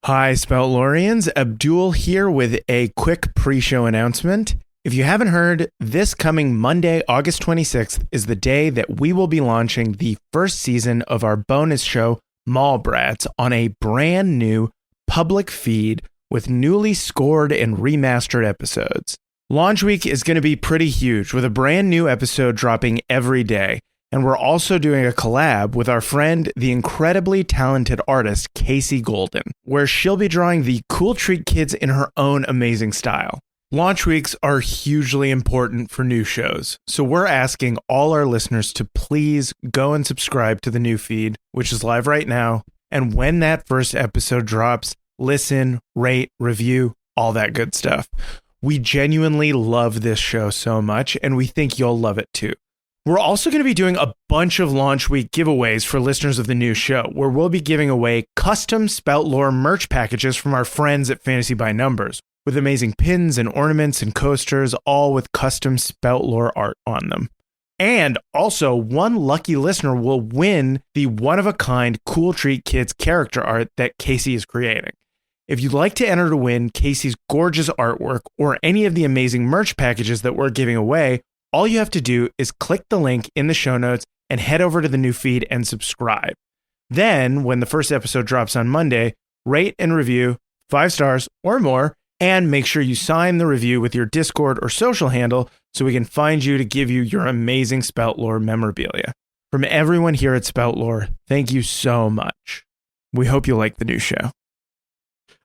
Hi, Spout Loreans. Abdul here with a quick pre-show announcement. If you haven't heard, this coming Monday, August 26th, is the day that we will be launching the first season of our bonus show, Mallbrats, on a brand new public feed with newly scored and remastered episodes. Launch week is going to be pretty huge, with a brand new episode dropping every day. And we're also doing a collab with our friend, the incredibly talented artist, Casey Golden, where she'll be drawing the Cool Treat Kids in her own amazing style. Launch weeks are hugely important for new shows, so we're asking all our listeners to please go and subscribe to the new feed, which is live right now. And when that first episode drops, listen, rate, review, all that good stuff. We genuinely love this show so much, and we think you'll love it too. We're also going to be doing a bunch of launch week giveaways for listeners of the new show, where we'll be giving away custom Spout Lore merch packages from our friends at Fantasy by Numbers, with amazing pins and ornaments and coasters, all with custom Spout Lore art on them. And also, one lucky listener will win the one-of-a-kind Cool Treat Kids character art that Casey is creating. If you'd like to enter to win Casey's gorgeous artwork or any of the amazing merch packages that we're giving away, all you have to do is click the link in the show notes and head over to the new feed and subscribe. Then, when the first episode drops on Monday, rate and review 5 stars or more, and make sure you sign the review with your Discord or social handle so we can find you to give you your amazing Spout Lore memorabilia. From everyone here at Spout Lore, thank you so much. We hope you like the new show.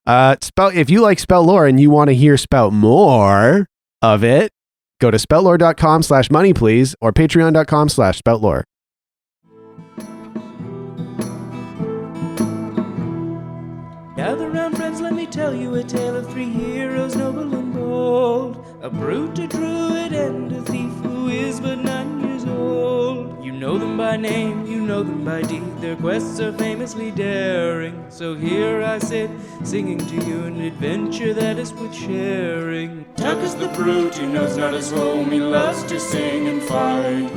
If you like Spout Lore and you want to hear Spout more of it, go to spoutlore.com/money, please, or patreon.com/spoutlore. Gather round, friends, let me tell you a tale of 3 heroes, noble and bold. A brute, a druid, and a thief who is but 9 years old. You know them by name, you know them by deed. Their quests are famously daring. So here I sit, singing to you an adventure that is worth sharing. Tuck is the brute, he knows not his home, he loves to sing and fight.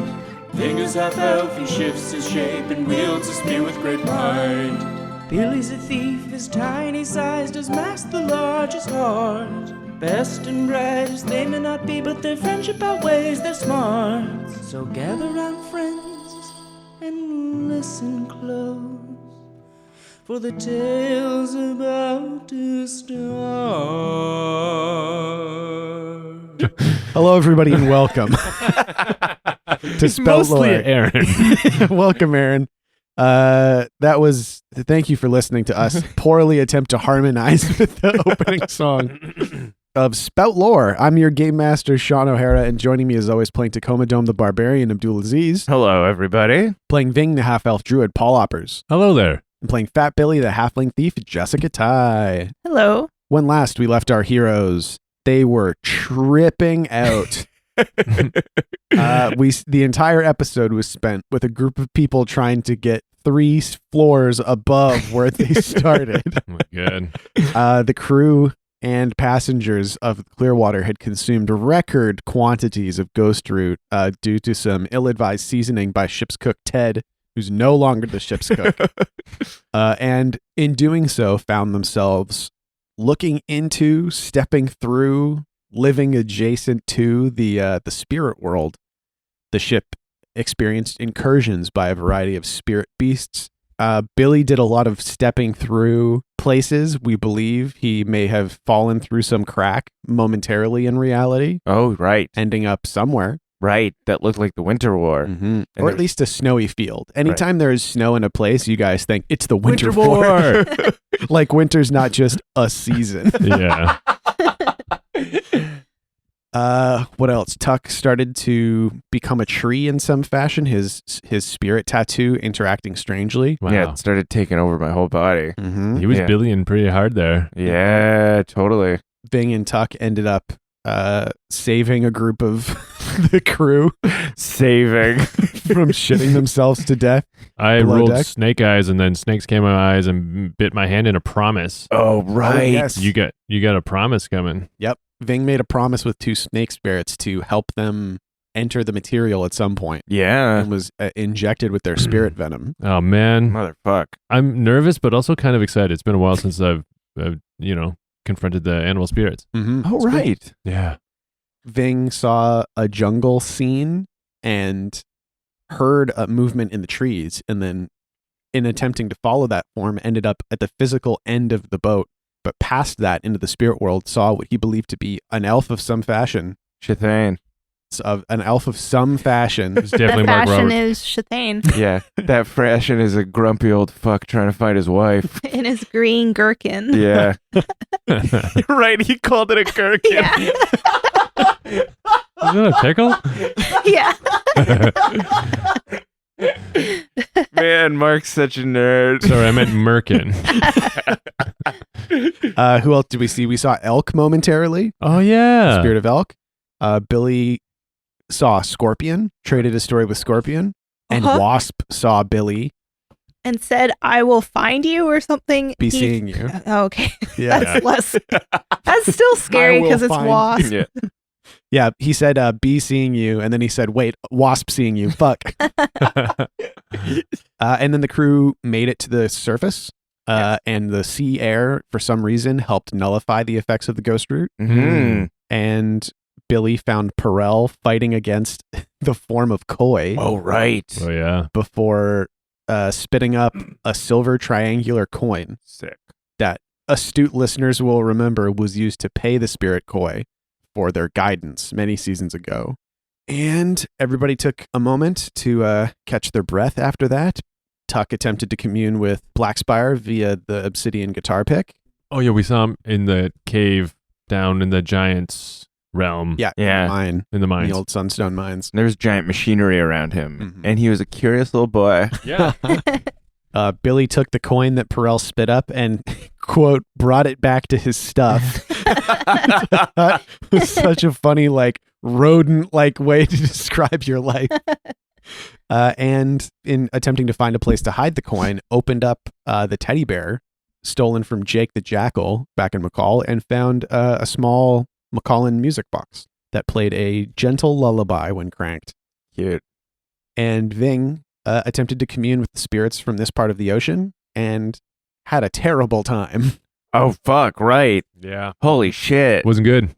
Fingers half elf, he shifts his shape and wields a spear with great might. Billy's a thief, his tiny size does mask the largest heart. Best and brightest they may not be, but their friendship outweighs their smarts. So gather round, friends, and listen close, for the tale's about to start. Hello, everybody, and welcome to Spout Lore. Aaron. Welcome, Aaron. Thank you for listening to us poorly attempt to harmonize with the opening song of Spout Lore. I'm your game master, Shawn O'Hara, and joining me as always, playing Tacoma Dome the Barbarian, Abdul Aziz. Hello, everybody. Playing Ving the half-elf druid, Paul Oppers. Hello there. And playing Fat Billy the halfling thief, Jessica Ty. Hello. When last we left our heroes, they were tripping out. The entire episode was spent with a group of people trying to get 3 floors above where they started. Oh my God. The crew and passengers of Clearwater had consumed record quantities of ghost root due to some ill-advised seasoning by ship's cook Ted, who's no longer the ship's cook. And in doing so, found themselves looking into, stepping through, living adjacent to the spirit world. The ship experienced incursions by a variety of spirit beasts. Billy did a lot of stepping through places. We believe he may have fallen through some crack momentarily in reality. Oh, right. Ending up somewhere. Right. That looked like the Winter War. Mm-hmm. Or at least a snowy field. Anytime there is snow in a place, you guys think it's the Winter War. Like winter's not just a season. Yeah. What else? Tuck started to become a tree in some fashion. His spirit tattoo interacting strangely. Wow. Yeah, it started taking over my whole body. Mm-hmm. He was billying pretty hard there. Yeah, totally. Ving and Tuck ended up saving a group of the crew. Saving. From shitting themselves to death. I Below rolled deck. snake eyes, and then snakes came in my eyes and bit my hand in a promise. Oh, right. Oh, yes. You got a promise coming. Yep. Ving made a promise with 2 snake spirits to help them enter the material at some point. Yeah. And was injected with their spirit venom. Oh man, Motherfuck. I'm nervous, but also kind of excited. It's been a while since I've confronted the animal spirits. Mm-hmm. Oh, right. Yeah. Ving saw a jungle scene and heard a movement in the trees, and then in attempting to follow that form ended up at the physical end of the boat, but past that into the spirit world saw what he believed to be an elf of some fashion. Chithane. An elf of some fashion. It's definitely That Mark fashion Roberts. is Chithane Yeah, that fashion is a grumpy old fuck trying to find his wife. in his green gherkin. Yeah. Right, he called it a gherkin. Yeah. Is that a pickle? Yeah. Man, Mark's such a nerd. Sorry, I meant merkin. Who else did we see? We saw elk momentarily. Oh yeah. Spirit of elk. Billy saw Scorpion, traded a story with Scorpion, and Uh-huh. Wasp saw Billy And said, "I will find you" or something. be seeing you. Oh, okay. Yeah. That's less. That's still scary I will because it's find- wasp. Yeah. Yeah, he said, be seeing you, and then he said, wait, Wasp seeing you, fuck. And then the crew made it to the surface, and the sea air, for some reason, helped nullify the effects of the ghost root. Mm-hmm. And Billy found Perel fighting against the form of Koi Oh, right. Oh yeah. before spitting up a silver triangular coin Sick. that astute listeners will remember was used to pay the spirit Koi for their guidance many seasons ago. And everybody took a moment to catch their breath after that. Tuck attempted to commune with Blackspire via the obsidian guitar pick. Oh yeah, we saw him in the cave down in the giants realm. Yeah, Yeah. mine. In the mines. The old Sunstone mines. There's giant machinery around him, Mhm. and he was a curious little boy. Yeah. Billy took the coin that Perel spit up and, quote, brought it back to his stuff. That was such a funny, rodent-like way to describe your life. And in attempting to find a place to hide the coin, opened up the teddy bear stolen from Jake the Jackal back in McCall and found a small Macallan music box that played a gentle lullaby when cranked. Cute. And Ving attempted to commune with the spirits from this part of the ocean and had a terrible time. Oh, fuck, right. Yeah. Holy shit. Wasn't good.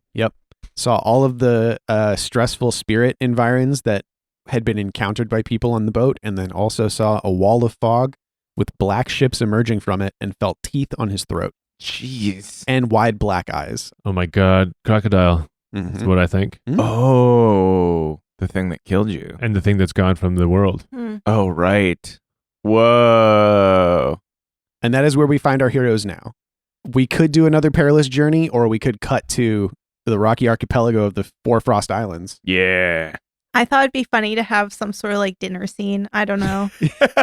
Saw all of the stressful spirit environs that had been encountered by people on the boat, and then also saw a wall of fog with black ships emerging from it and felt teeth on his throat Jeez. and wide black eyes. Oh my god. Crocodile. That's what I think. Oh, the thing that killed you. And the thing that's gone from the world. Oh, right. Whoa. And that is where we find our heroes now. We could do another perilous journey, or we could cut to the rocky archipelago of the Forefrost Islands. Yeah. I thought it'd be funny to have some sort of dinner scene. I don't know.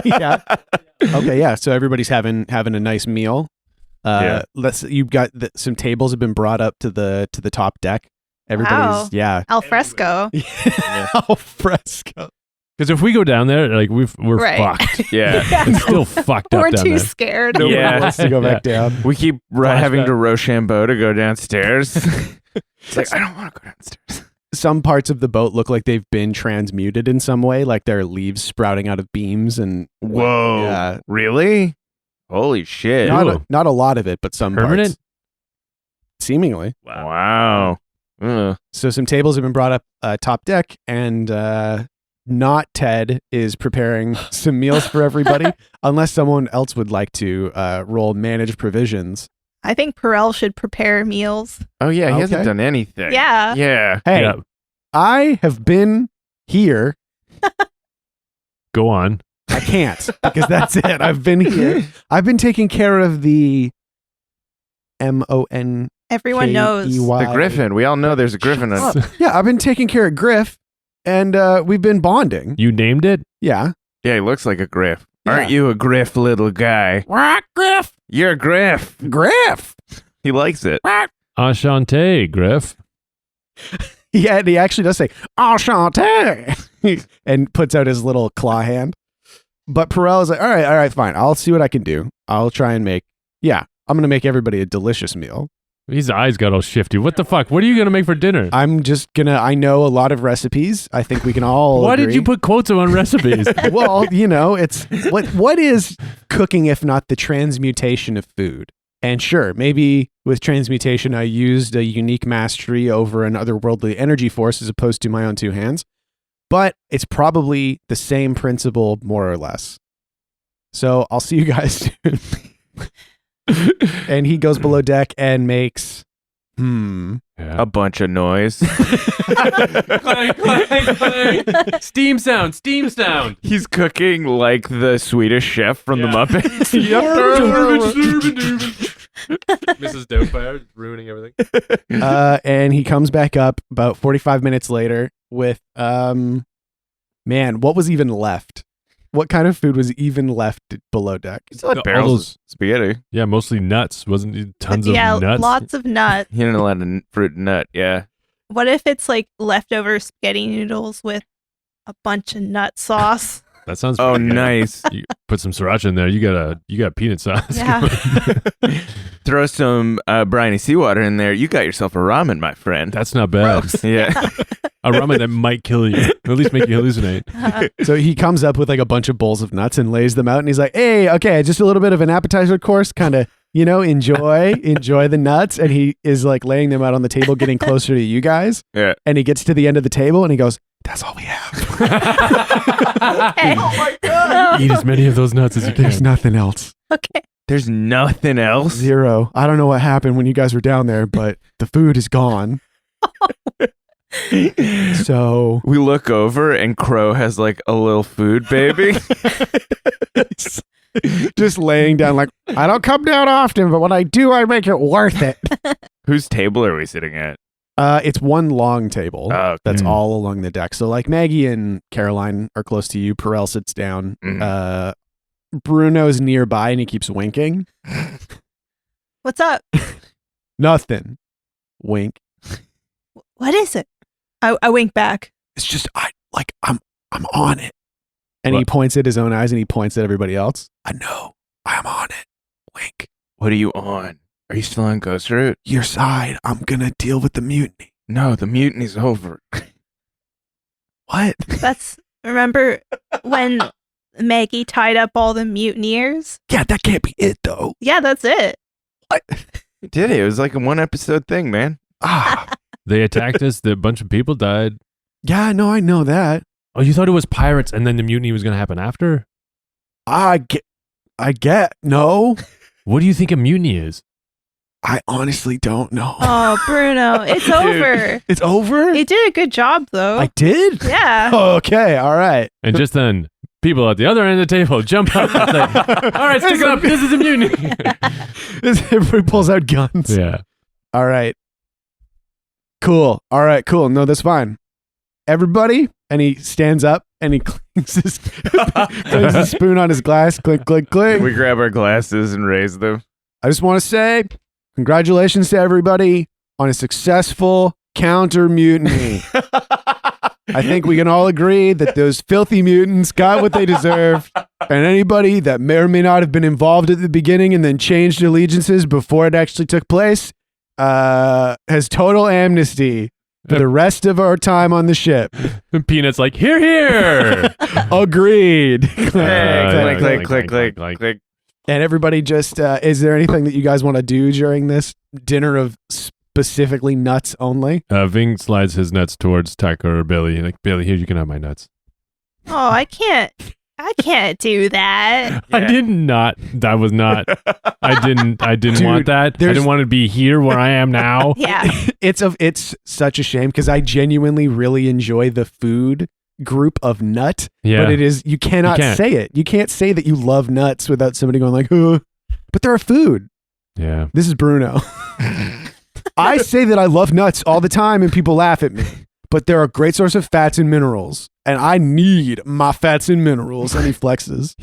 Yeah. Okay, yeah. So everybody's having a nice meal. Yeah. You've got some tables have been brought up to the top deck. Everybody's Wow. Al fresco. Al fresco. Because if we go down there, we're Right. fucked. Yeah. It's still fucked up We're down too there. scared. Nobody Yeah. wants to go back down. We keep Flashback. having to Rochambeau to go downstairs. It's like, I don't want to go downstairs. Some parts of the boat look like they've been transmuted in some way, like there are leaves sprouting out of beams and Whoa. Yeah. Really? Holy shit. not a lot of it, but some Permanent? parts. Seemingly. Wow. Ugh. So some tables have been brought up top deck, and not Ted is preparing some meals for everybody, unless someone else would like to roll manage provisions. I think Perel should prepare meals. Oh, yeah. He hasn't Okay. done anything. Yeah. Yeah. Hey, Yeah. I have been here. Go on. I can't because that's it. I've been here. I've been taking care of the MON. Everyone knows. The griffin. We all know there's a griffin. Yeah, I've been taking care of Griff, and we've been bonding. You named it? Yeah. Yeah, he looks like a griff. Yeah. Aren't you a griff, little guy? Griff. You're a griff. Griff. He likes it. Enchanté, Griff. Yeah, and he actually does say enchanté and puts out his little claw hand. But Perel is like, all right, fine. I'll see what I can do. I'll try and I'm going to make everybody a delicious meal. His eyes got all shifty. What the fuck? What are you going to make for dinner? I'm just I know a lot of recipes. I think we can all Why agree. did you put quotes on recipes? Well, it's what is cooking if not the transmutation of food? And sure, maybe with transmutation, I used a unique mastery over an otherworldly energy force as opposed to my own two hands. But it's probably the same principle, more or less. So I'll see you guys soon. And he goes below deck and makes, a bunch of noise. Clang, clang, clang. Steam sound. He's cooking like the Swedish chef from the Muppets. Mrs. Doubtfire ruining everything. and he comes back up about 45 minutes later with, man, what was even left? What kind of food was even left below deck? It's like All barrels those- of spaghetti. Yeah, mostly nuts. Wasn't it tons Yeah, of nuts? lots of nuts. He didn't let a fruit and nut. Yeah. What if it's like leftover spaghetti noodles with a bunch of nut sauce? That sounds Oh, pretty good. nice. You put some sriracha in there. You got peanut sauce. Yeah. Throw some briny seawater in there. You got yourself a ramen, my friend. That's not bad. Yeah. A ramen that might kill you, or at least make you hallucinate. So he comes up with like a bunch of bowls of nuts and lays them out. And he's like, hey, okay, just a little bit of an appetizer course, kind of, enjoy the nuts. And he is like laying them out on the table, getting closer to you guys. Yeah. And he gets to the end of the table and he goes, that's all we have. Okay. Oh my God. Eat as many of those nuts as you There's can. nothing else. Okay. There's nothing else. Zero. I don't know what happened when you guys were down there, but the food is gone. So We look over and Crow has like a little food baby. just laying down like, I don't come down often, but when I do, I make it worth it. Whose table are we sitting at? It's one long table. Oh, That's Mm. all along the deck. So like Maggie and Caroline are close to you. Perel sits down. Mhm. Bruno's nearby and he keeps winking. What's up? Nothing. Wink. What is it? I wink back. It's just I'm on it. And he What? points at his own eyes and he points at everybody else. I know. I'm on it. Wink. What are you on? Are you still on Ghost Route? Your side. I'm gonna deal with the mutiny. No, the mutiny's over. What? Remember when Maggie tied up all the mutineers? Yeah, that can't be it though. Yeah, that's it. You did it. It was like a one episode thing, man. Ah. They attacked us. A bunch of people died. Yeah, no, I know that. Oh, you thought it was pirates, and then the mutiny was going to happen after? I get. No, What do you think a mutiny is? I honestly don't know. Oh, Bruno, it's over. It's over? You did a good job, though. I did? Yeah. Okay, all right. And just then, people at the other end of the table jump up and say, all right, stick it up. This is a mutiny. Everybody pulls out guns. Yeah. All right. Cool. All right, cool. No, that's fine. Everybody, and he stands up and he clinks his spoon on his glass. Clink, clink, clink. We grab our glasses and raise them. I just want to say congratulations to everybody on a successful counter mutiny. I think we can all agree that those filthy mutants got what they deserved. And anybody that may or may not have been involved at the beginning and then changed allegiances before it actually took place has total amnesty for the rest of our time on the ship. And Peanut's like, here, here. Agreed. Hey, yeah, click, click, click, click, click, click. And everybody just, is there anything that you guys want to do during this dinner of specifically nuts only? Ving slides his nuts towards Tucker or Billy. Like, Billy, here, you can have my nuts. Oh, I can't do that. I did not. That was not. I didn't Dude, want that. I there's- didn't want to be here where I am now. Yeah. It's such a shame because I genuinely really enjoy the food group of nut. Yeah. But it is, you cannot can't. say it. You can't say that you love nuts without somebody going like, but they're a food. Yeah. This is Bruno. I say that I love nuts all the time and people laugh at me, but they're a great source of fats and minerals. And I need my fats and minerals. And he flexes.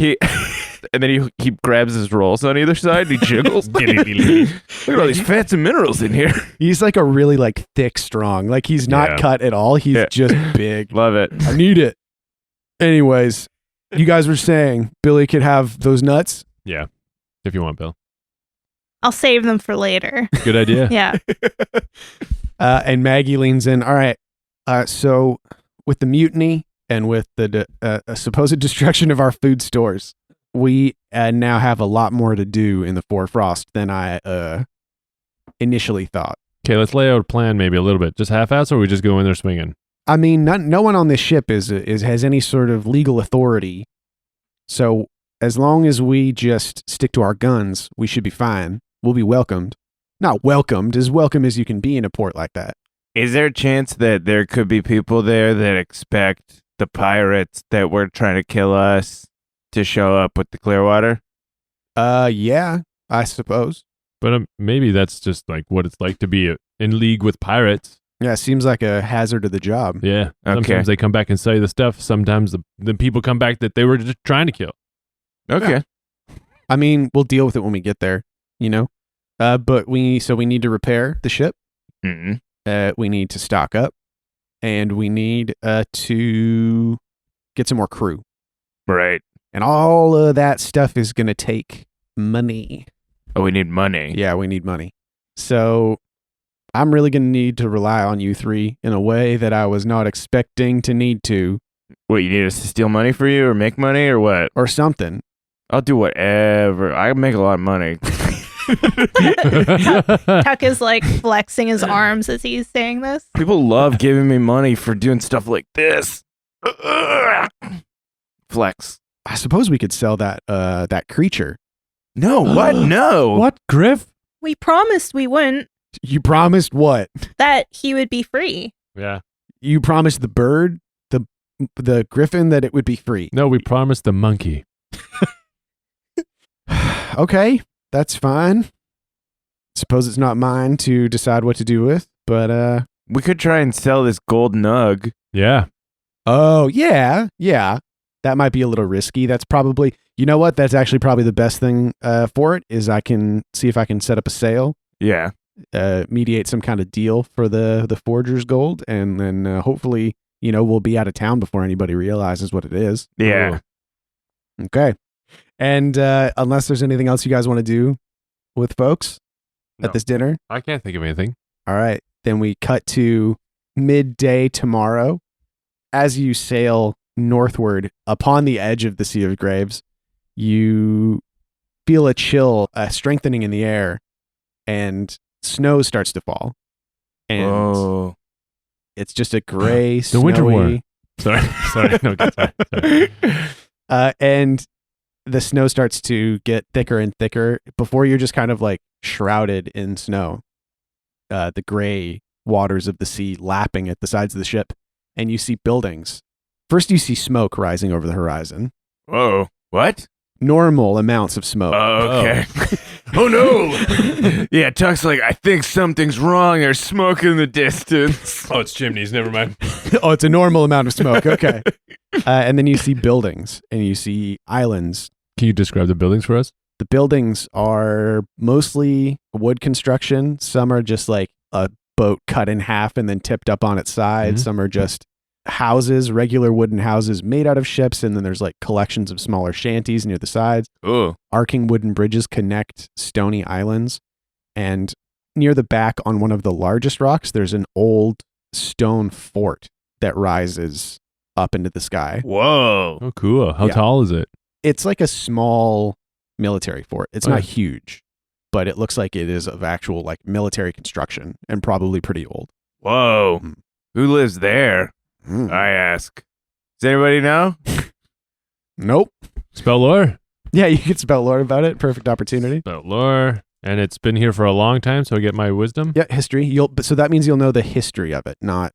And then he grabs his rolls on either side and he jiggles. Look at all these fats and minerals in here. He's like a really like thick, strong. Like he's not Yeah. cut at all. He's Yeah. just big. Love it. I need it. Anyways, you guys were saying Billy could have those nuts. Yeah. If you want, Bill. I'll save them for later. Good idea. Yeah. And Maggie leans in. All right. So with the mutiny and with the supposed destruction of our food stores, we now have a lot more to do in the Forefrost than I initially thought. Okay, let's lay out a plan maybe a little bit. Just half-ass, or we just go in there swinging? I mean, no one on this ship has any sort of legal authority. So as long as we just stick to our guns, we should be fine. We'll be welcomed. Not welcomed, as welcome as you can be in a port like that. Is there a chance that there could be people there that expect the pirates that were trying to kill us to show up with the Clearwater? Yeah, I suppose. But maybe that's just like what it's like to be in league with pirates. Yeah, it seems like a hazard of the job. Yeah. Sometimes they come back and say the stuff. Sometimes the people come back that they were just trying to kill. Okay. Yeah. I mean, we'll deal with it when we get there, you know? But we need to repair the ship. Mm-hmm. We need to stock up. And we need to get some more crew. Right. And all of that stuff is going to take money. Oh, we need money. Yeah, we need money. So I'm really going to need to rely on you three in a way that I was not expecting to need to. What, you need us to steal money for you or make money or what? Or something. I'll do whatever. I make a lot of money. Tuck is like flexing his arms as he's saying this. People love giving me money for doing stuff like this. Flex. I suppose we could sell that creature. No, what? No. What, Griff? We promised we wouldn't, You promised what? that he would be free. Yeah. You promised the bird, the griffin, that it would be free. No, we promised the monkey. Okay, that's fine. Suppose it's not mine to decide what to do with, but We could try and sell this gold nug. Yeah. oh yeah. That might be a little risky. That's probably, you know what? That's actually probably the best thing for it is I can see if I can set up a sale, Yeah. mediate some kind of deal for the forger's gold, and then hopefully, we'll be out of town before anybody realizes what it is. Yeah. Okay. And unless there's anything else you guys want to do with folks No. at this dinner, I can't think of anything. all right. Then we cut to midday tomorrow. As you sail northward upon the edge of the Sea of Graves, you feel a chill, a strengthening in the air, and snow starts to fall. And Oh. it's just a gray, The winter war. snowy- Sorry. No, sorry. and the snow starts to get thicker and thicker before you're just kind of like shrouded in snow. The gray waters of the sea lapping at the sides of the ship, and you see buildings. First, you see smoke rising over the horizon. Whoa. What? Normal amounts of smoke. Oh, okay. Oh, no. Yeah, Tuck's like, I think something's wrong. There's smoke in the distance. Oh, it's chimneys. Never mind. Oh, it's a normal amount of smoke. Okay. And then you see buildings, and you see islands. Can you describe the buildings for us? The buildings are mostly wood construction. Some are just like a boat cut in half and then tipped up on its side. Mhm. Some are just houses, regular wooden houses made out of ships. And then there's like collections of smaller shanties near the sides. Oh. Arcing wooden bridges connect stony islands. And near the back on one of the largest rocks, there's an old stone fort that rises up into the sky. Whoa. Oh, cool. How Yeah. tall is it? It's like a small military fort. It's Oh, not yeah. huge, but it looks like it is of actual like military construction and probably pretty old. Whoa. Mm. Who lives there? I ask. Does anybody know? Nope. Spell lore? Yeah, you could spell lore about it. Perfect opportunity. Spell lore. And it's been here for a long time, so I get my wisdom. Yeah, history. So that means you'll know the history of it, not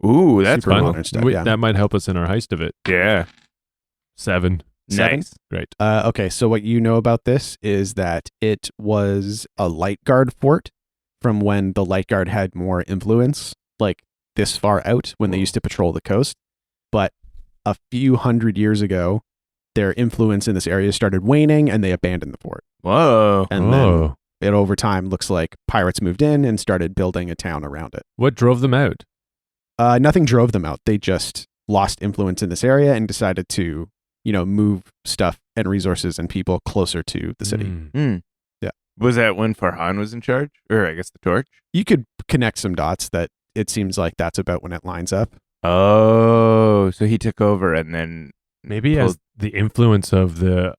Ooh, that's super fun. modern stuff. We- Yeah. That might help us in our heist of it. Yeah. 7. Seven? Nice. Great. Okay, so what you know about this is that it was a light guard fort from when the light guard had more influence, like this far out when they used to patrol the coast. But a few hundred years ago, their influence in this area started waning and they abandoned the fort. Whoa. And then Oh. it over time looks like pirates moved in and started building a town around it. What drove them out? Nothing drove them out. They just lost influence in this area and decided to, move stuff and resources and people closer to the city. Mm. Yeah. Was that when Farhan was in charge? Or I guess the torch? You could connect some dots that it seems like that's about when it lines up. Oh, so he took over and then Maybe as the influence of the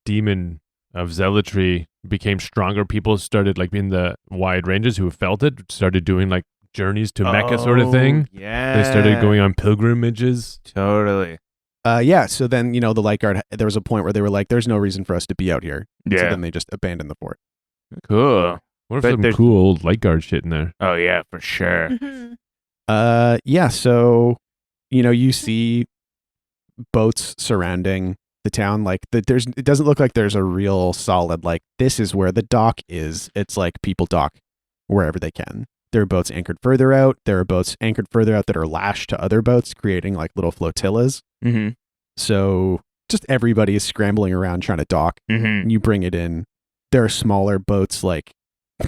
demon of zealotry became stronger, people started like in the wide ranges who felt it started doing like journeys to Mecca sort of thing. Yeah. They started going on pilgrimages. Totally. Yeah. So then, the light guard, there was a point where they were like, there's no reason for us to be out here. Yeah. So then they just abandoned the fort. Cool. What if But some there's- cool old light guard shit in there? Oh, yeah, for sure. Mhm. Yeah. So, you see boats surrounding the town. Like it doesn't look like there's a real solid, like this is where the dock is. It's like people dock wherever they can. There are boats anchored further out. There are boats anchored further out that are lashed to other boats, creating like little flotillas. Mm-hmm. So just everybody is scrambling around trying to dock. Mm-hmm. You bring it in. There are smaller boats like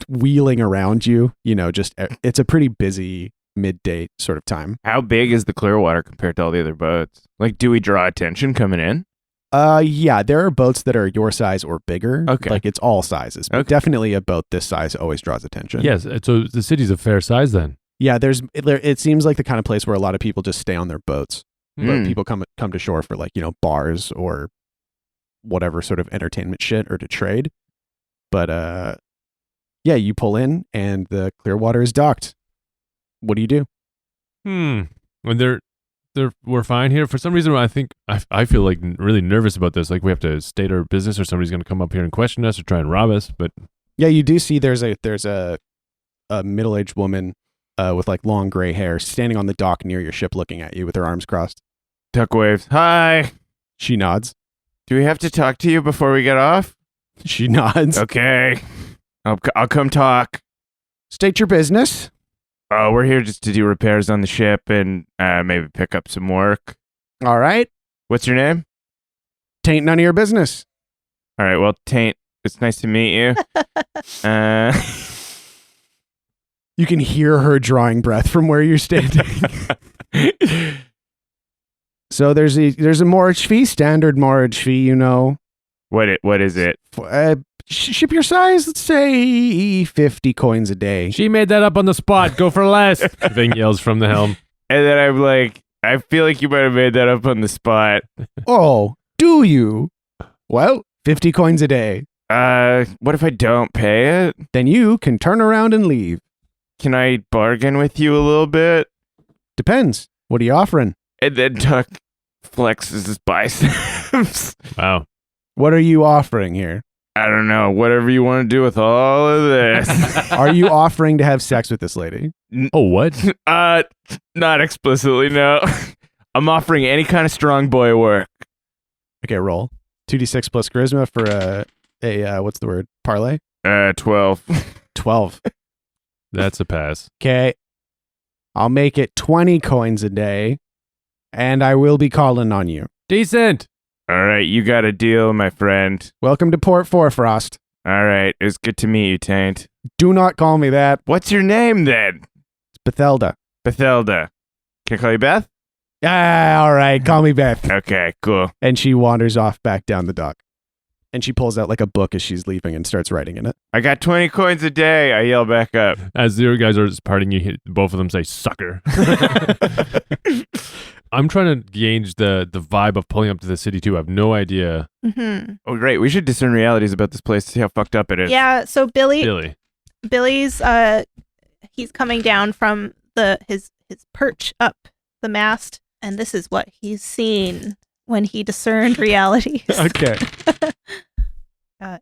wheeling around you. It's a pretty busy midday sort of time. How big is the Clearwater compared to all the other boats? Like, do we draw attention coming in? Yeah, there are boats that are your size or bigger. Okay. Like it's all sizes. But Okay. definitely a boat this size always draws attention. Yes, so the city's a fair size then. Yeah, it seems like the kind of place where a lot of people just stay on their boats. But Mm. people come to shore for like, bars or whatever sort of entertainment shit or to trade. But yeah, you pull in and the Clearwater is docked. What do you do? When we're fine here. For some reason, I feel like really nervous about this. Like we have to state our business, or somebody's going to come up here and question us or try and rob us. But Yeah, you do see there's a middle-aged woman with like long gray hair standing on the dock near your ship looking at you with her arms crossed. Tuck waves. Hi. She nods. Do we have to talk to you before we get off? She nods. Okay. I'll come talk. State your business. Oh, we're here just to do repairs on the ship and maybe pick up some work. All right. What's your name? Tain't none of your business. All right. Well, Taint, it's nice to meet you. You can hear her drawing breath from where you're standing. So there's a mortgage fee, standard mortgage fee, What is it? Ship your size, let's say 50 coins a day. she made that up on the spot. Go for less. Ving yells from the helm. And then I'm like, I feel like you might have made that up on the spot. Oh, do you? Well, 50 coins a day. What if I don't pay it? Then you can turn around and leave. Can I bargain with you a little bit? Depends. What are you offering? And then Tuck flexes his biceps. Wow. What are you offering here? I don't know. Whatever you want to do with all of this. Are you offering to have sex with this lady? Oh, what? Not explicitly, no. I'm offering any kind of strong boy work. Okay, roll. 2d6 plus charisma for a what's the word? Parlay? 12. 12. That's a pass. Okay. I'll make it 20 coins a day, and I will be calling on you. Decent. All right, you got a deal, my friend. Welcome to Port Forefrost. All right, it was good to meet you, Taint. Do not call me that. What's your name then? It's Bethelda. Bethelda. Can I call you Beth? All right. Call me Beth. Okay, cool. And she wanders off back down the dock. And she pulls out like a book as she's leaving and starts writing in it. I got 20 coins a day. I yell back up. As the other guys are parting, you hear both of them say, sucker. I'm trying to gauge the vibe of pulling up to the city, too. I have no idea. Mm-hmm. Oh, great. We should discern realities about this place to see how fucked up it is. Yeah, so Billy. Billy's he's coming down from his perch up the mast, and this is what he's seen when he discerned realities. Okay.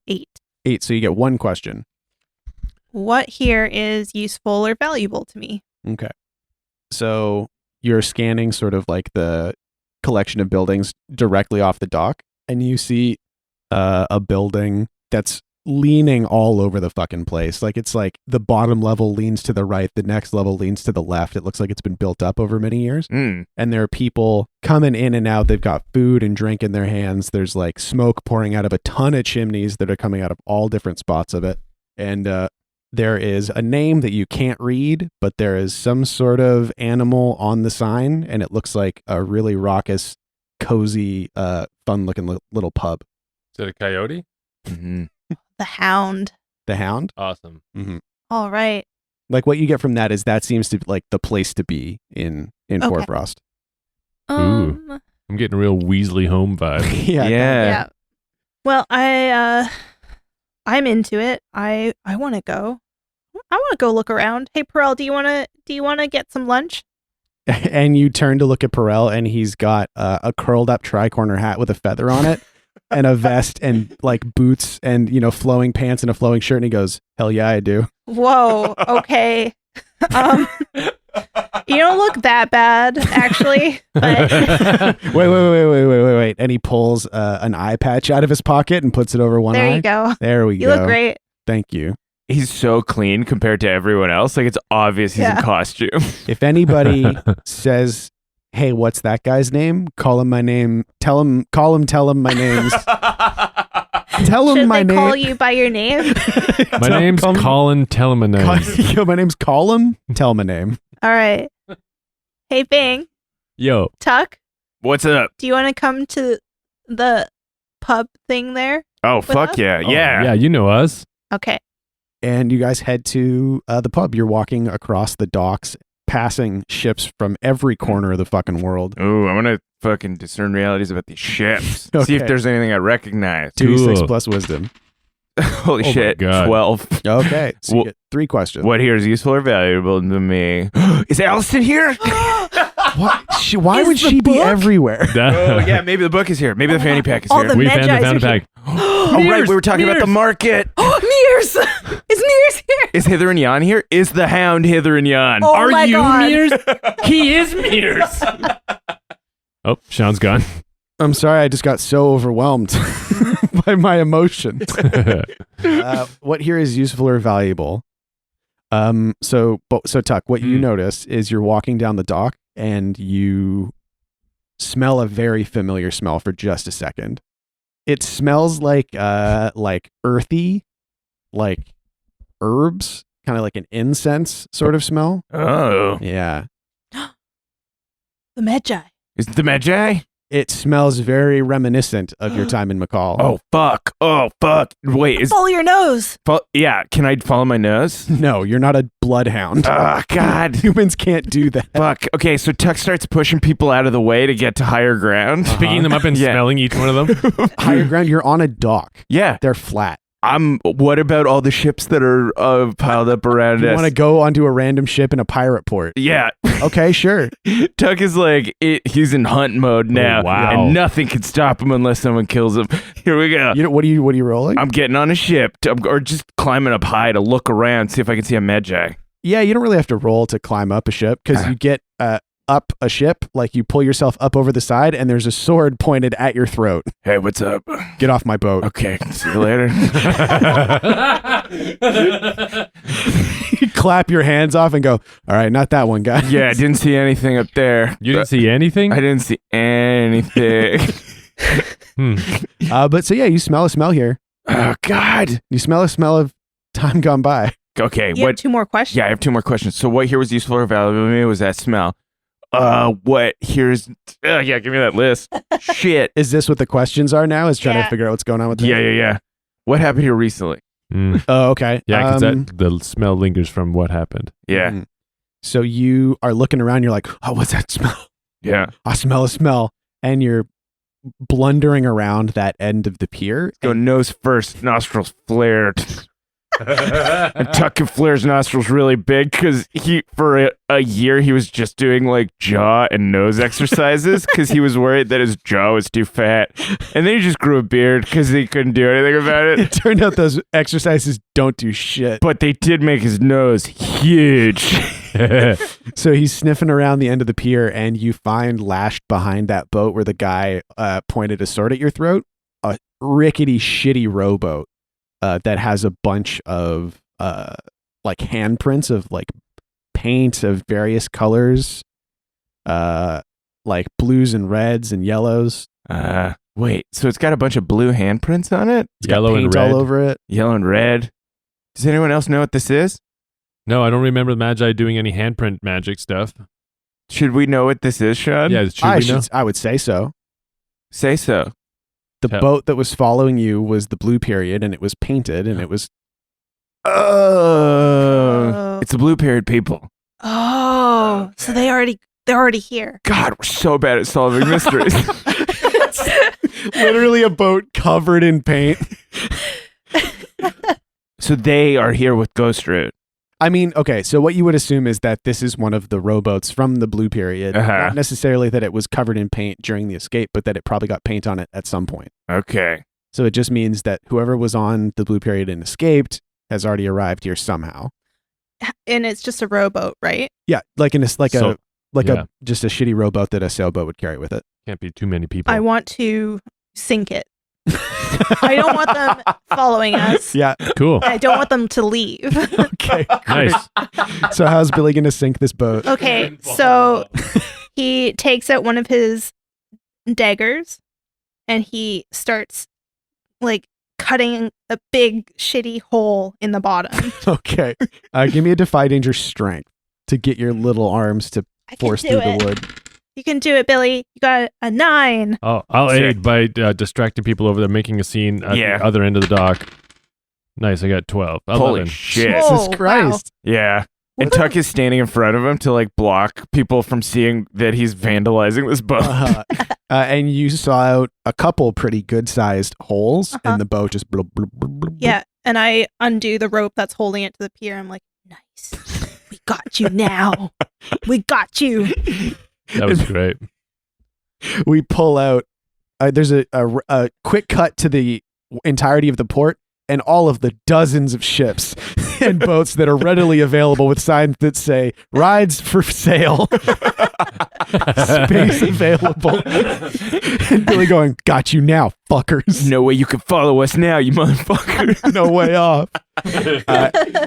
8. 8. So you get one question. What here is useful or valuable to me? Okay. So you're scanning sort of like the collection of buildings directly off the dock, and you see a building that's leaning all over the fucking place. Like it's like the bottom level leans to the right, the next level leans to the left. It looks like it's been built up over many years. Mm. And there are people coming in and out. They've got food and drink in their hands. There's like smoke pouring out of a ton of chimneys that are coming out of all different spots of it. And there is a name that you can't read, but there is some sort of animal on the sign, and it looks like a really raucous, cozy, fun-looking little pub. Is it a coyote? Mm-hmm. The Hound. The Hound? Awesome. Mm-hmm. All right. Like what you get from that is that seems to be like the place to be in Okay. Forefrost. I'm getting a real Weasley home vibe. Yeah. Yeah. Well, I'm into it. I want to go. I want to go look around. Hey, Pearl, do you want to get some lunch? And you turn to look at Perel, and he's got a curled up tri-corner hat with a feather on it, and a vest, and like boots, and flowing pants and a flowing shirt. And he goes, "Hell yeah, I do." Whoa. Okay. You don't look that bad, actually. But Wait. And he pulls an eye patch out of his pocket and puts it over one eye. there you go. There we You go. look great. Thank you. He's so clean compared to everyone else. Like, it's obvious he's in costume. If anybody says, "Hey, what's that guy's name?" Call him my name. Tell him my name's. Tell him Should my they name. call you by your name? My name's Colin. Tell him a name. Yo, my name's Colin. Tell him a name. All right. Hey, Bing. Yo. Tuck, What's up? do you want to come to the pub thing there? Oh, With fuck us? yeah. Oh, Yeah. yeah, you know us. Okay. And you guys head to the pub. You're walking across the docks, passing ships from every corner of the fucking world. Ooh, I want to fucking discern realities about these ships. See if Okay. there's anything I recognize. 2d6 Cool. plus wisdom. Holy Oh my shit. God. 12. Okay, so you Well, get 3 questions. What here is useful or valuable to me? Is Allison here? What? Why Is would the she be book? everywhere? Oh, yeah, maybe the book is here. Maybe the fanny pack is All here. the We found the Magi's found are bag. Oh, right. We were talking about the market. Oh, Mears! Is Mears here? Is Hither and Yon here? Is the hound Hither and Yon? Oh Are my you God. Mears? He is Mears. Oh, Sean's gone. I'm sorry, I just got so overwhelmed by my emotions. What here is useful or valuable? So Tuck, what you notice is you're walking down the dock and you smell a very familiar smell for just a second. It smells like earthy, like herbs, kind of like an incense sort of smell. Oh. Yeah. The Magi. Is it the Magi? It smells very reminiscent of your time in McCall. Oh, fuck. Oh, fuck. Wait, is... Follow your nose. Yeah, can I follow my nose? No, you're not a bloodhound. Oh, God. Humans can't do that. Fuck. Okay, so Tuck starts pushing people out of the way to get to higher ground. Picking them up and Yeah. smelling each one of them. Higher ground, you're on a dock. Yeah. They're flat. What about all the ships that are piled up around You us? want to go onto a random ship in a pirate port. Yeah. Okay, sure. Tuck is like, he's in hunt mode now. wow. And nothing can stop him unless someone kills him. Here we go. What are you rolling? I'm getting on a ship or just climbing up high to look around, see if I can see a Magi. Yeah, you don't really have to roll to climb up a ship because you get up a ship, like you pull yourself up over the side and there's a sword pointed at your throat. Hey, what's up? Get off my boat. Okay, see you later. You clap your hands off and go, all right, not that one, guy. Yeah, I didn't see anything up there. You didn't see anything? I didn't see anything. But so yeah, you smell a smell here. Oh, God. You smell a smell of time gone by. Okay, You have what? 2 more questions. Yeah, I have 2 more questions. So what here was useful or valuable to me was that smell. What here's... yeah, give me that list. Shit. Is this what the questions are now? Is trying Yeah. to figure out what's going on with this? Yeah. What happened here recently? Oh, okay. Yeah, because the smell lingers from what happened. Yeah, Mhm. So you are looking around. You're like, oh, what's that smell? yeah. I smell a smell. And you're blundering around that end of the pier. Go nose first, nostrils flared. And Tuck can flare his nostrils really big because for a year he was just doing like jaw and nose exercises because he was worried that his jaw was too fat. And then he just grew a beard because he couldn't do anything about It it. turned out those exercises don't do shit. But they did make his nose huge. So he's sniffing around the end of the pier, and you find lashed behind that boat where the guy pointed a sword at your throat, a rickety, shitty rowboat that has a bunch of like handprints of like paint of various colors, like blues and reds and yellows. Wait, so it's got a bunch of blue handprints on it? It's got Yellow and paint red. all over it. Yellow and red. Does anyone else know what this is? No, I don't remember the Magi doing any handprint magic stuff. Should we know what this is, Sean? Yeah, should we know? I would say so. Say so. The Tell- boat that was following you was the blue period, and it was painted, and it was Oh. It's the blue period people. Oh, so they're already here. God, we're so bad at solving mysteries. It's literally a boat covered in paint. So they are here with Ghost Root. I mean, okay, so what you would assume is that this is one of the rowboats from the Blue Period. Uh-huh. Not necessarily that it was covered in paint during the escape, but that it probably got paint on it at some point. Okay. So it just means that whoever was on the Blue Period and escaped has already arrived here somehow. And it's just a rowboat, right? Yeah, like in a So- yeah. just a shitty rowboat that a sailboat would carry with it. Can't be too many people. I want to sink it. I don't want them following us. Yeah. Cool. I don't want them to leave. Okay. Nice. So how's Billy going to sink this boat? Okay, so he takes out one of his daggers and he starts like cutting a big shitty hole in the bottom. Okay. Give me a Defy Danger strength to get your little arms to I can force do through it. the wood. You can do it, Billy. You got a 9. I'll Sick. aid by distracting people over there, making a scene at Yeah. the other end of the dock. Nice, I got 12. Holy 11. shit. Oh, Jesus Christ. Yeah. And Tuck is standing in front of him to like block people from seeing that he's vandalizing this boat. And you saw out a couple pretty good sized holes and the boat just blub, blub, blub, blub, blub. Yeah, and I undo the rope that's holding it to the pier. I'm like, nice. We got you now. We got you. That was great. We pull out. There's a quick cut to the entirety of the port and all of the dozens of ships and boats that are readily available with signs that say rides for sale, space available. And Billy going, got you now, fuckers. No way you can follow us now, you motherfucker. No way off.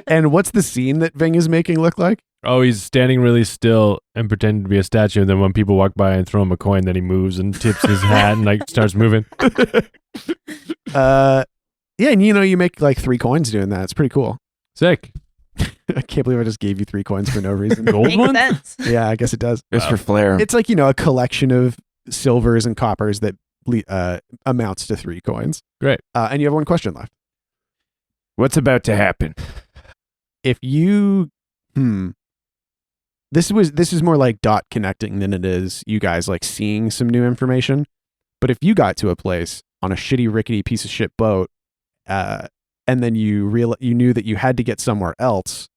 And what's the scene that Ving is making look like? Oh, he's standing really still and pretending to be a statue, and then when people walk by and throw him a coin, then he moves and tips his hat and like starts moving. Yeah, and you make like 3 coins doing that. It's pretty cool. Sick. I can't believe I just gave you 3 coins for no reason. Gold Makes one? sense. Yeah, I guess it does. It's for flair. It's like, a collection of silvers and coppers that amounts to 3 coins. Great. And you have 1 question left. What's about to happen? If you, this is more like dot connecting than it is you guys like seeing some new information. But if you got to a place on a shitty, rickety piece of shit boat, and then you knew that you had to get somewhere else,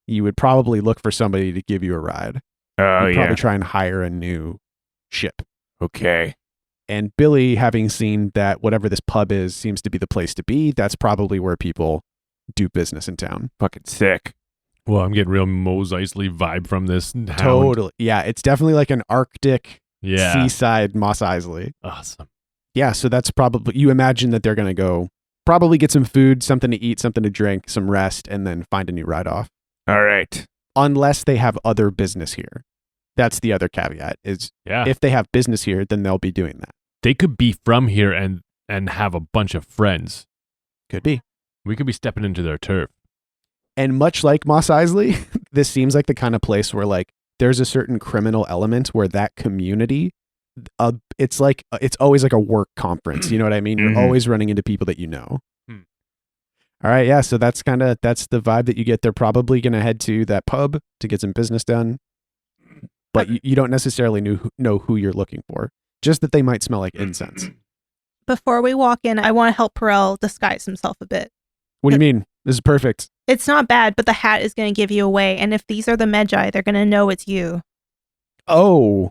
you would probably look for somebody to give you a ride. Oh, You'd yeah. probably try and hire a new ship. Okay. And Billy, having seen that whatever this pub is seems to be the place to be, that's probably where people do business in town. Fucking sick. Well, I'm getting real Mos Eisley vibe from this. Hound. Totally. Yeah, it's definitely like an Arctic Yeah. seaside Mos Eisley. Awesome. Yeah, so that's probably, you imagine that they're going to go probably get some food, something to eat, something to drink, some rest, and then find a new ride off. All right. Unless they have other business here. That's the other caveat is Yeah. if they have business here, then they'll be doing that. They could be from here and have a bunch of friends. Could be. We could be stepping into their turf. And much like Mos Eisley, this seems like the kind of place where like there's a certain criminal element where that community, it's always like a work conference. You know what I mean? You're Mhm. always running into people that you know. Hmm. All right, yeah. So that's the vibe that you get. They're probably gonna head to that pub to get some business done, but you don't necessarily know who you're looking for. Just that they might smell like incense. Before we walk in, I want to help Perel disguise himself a bit. What do you mean? This is perfect. It's not bad, but the hat is going to give you away. And if these are the Magi, they're going to know it's you. Oh.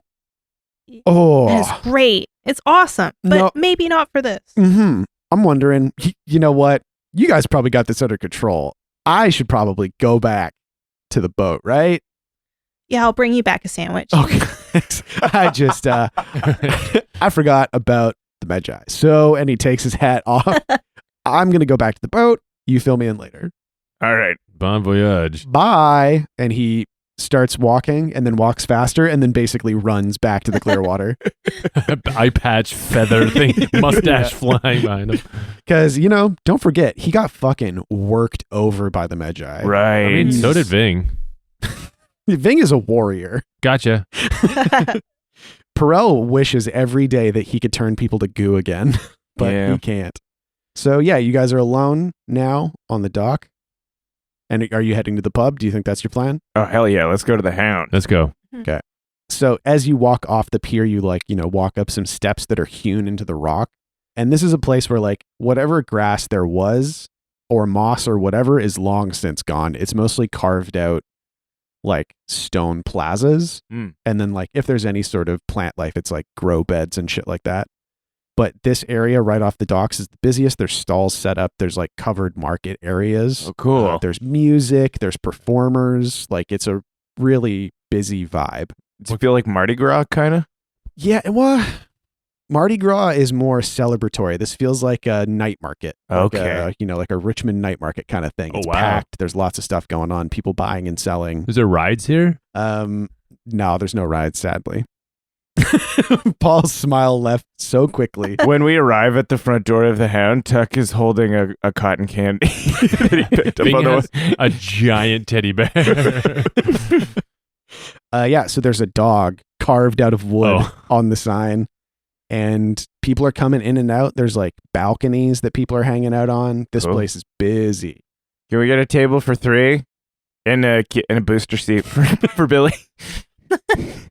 And Oh. it's great. It's awesome, but No. maybe not for this. I'm wondering, you know what? You guys probably got this under control. I should probably go back to the boat, right? Yeah, I'll bring you back a sandwich. Okay. I just, I forgot about the Magi. So, and he takes his hat off. I'm going to go back to the boat. You fill me in later. All right. Bon voyage. Bye. And he starts walking and then walks faster and then basically runs back to the clear water. Eye patch, feather thing, mustache flying behind him. Because, don't forget, he got fucking worked over by the Magi. Right. I mean, so did Ving. Ving is a warrior. Gotcha. Perel wishes every day that he could turn people to goo again, but Yeah. he can't. So yeah, you guys are alone now on the dock. And are you heading to the pub? Do you think that's your plan? Oh, hell yeah. Let's go to the Hound. Let's go. So as you walk off the pier, you walk up some steps that are hewn into the rock. And this is a place where like whatever grass there was or moss or whatever is long since gone. It's mostly carved out like stone plazas. And then like if there's any sort of plant life, it's like grow beds and shit like that. But this area right off the docks is the busiest. There's stalls set up. There's like covered market areas. Oh, cool. There's music. There's performers. Like it's a really busy vibe. Does it feel like Mardi Gras kind of? Yeah, well, Mardi Gras is more celebratory. This feels like a night market. Okay. Like a Richmond night market kind of thing. Oh, It's wow. packed. There's lots of stuff going on. People buying and selling. Is there rides here? No, there's no rides, sadly. Paul's smile left so quickly. When we arrive at the front door of the Hound, Tuck is holding a cotton candy that he picked up Bing on the has way. a giant teddy bear. So there's a dog carved out of wood Oh. on the sign, and people are coming in and out. There's like balconies that people are hanging out on. This Cool. place is busy. Can we get a table for 3 and a booster seat for Billy?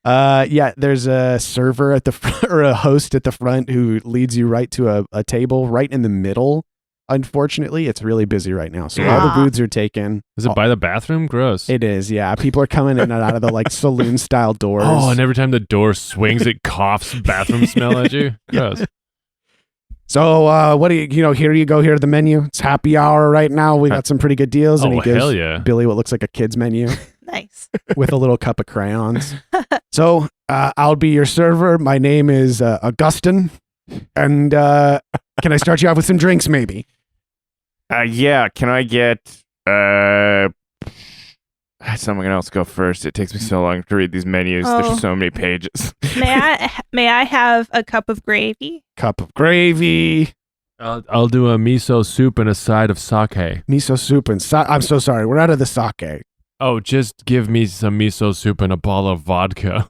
There's a server at the front or a host at the front who leads you right to a table right in the middle. Unfortunately, it's really busy right now. So all the booths are taken. Is it by the bathroom? Gross. It is, yeah. People are coming in and out of the like saloon style doors. Oh, and every time the door swings, it coughs bathroom smell at you. Gross. So what do here you go, here the menu. It's happy hour right now. We got some pretty good deals. And Oh, he gives hell yeah. Billy what looks like a kid's menu Nice. with a little cup of crayons. So I'll be your server. My name is Augustine. And can I start you off with some drinks maybe? Yeah. Can I get someone else go first? It takes me so long to read these menus. Oh. There's so many pages. May I have a cup of gravy? Cup of gravy, I'll do a miso soup and a side of sake. miso soup, and I'm so sorry. We're out of the sake. Oh, just give me some miso soup and a bottle of vodka.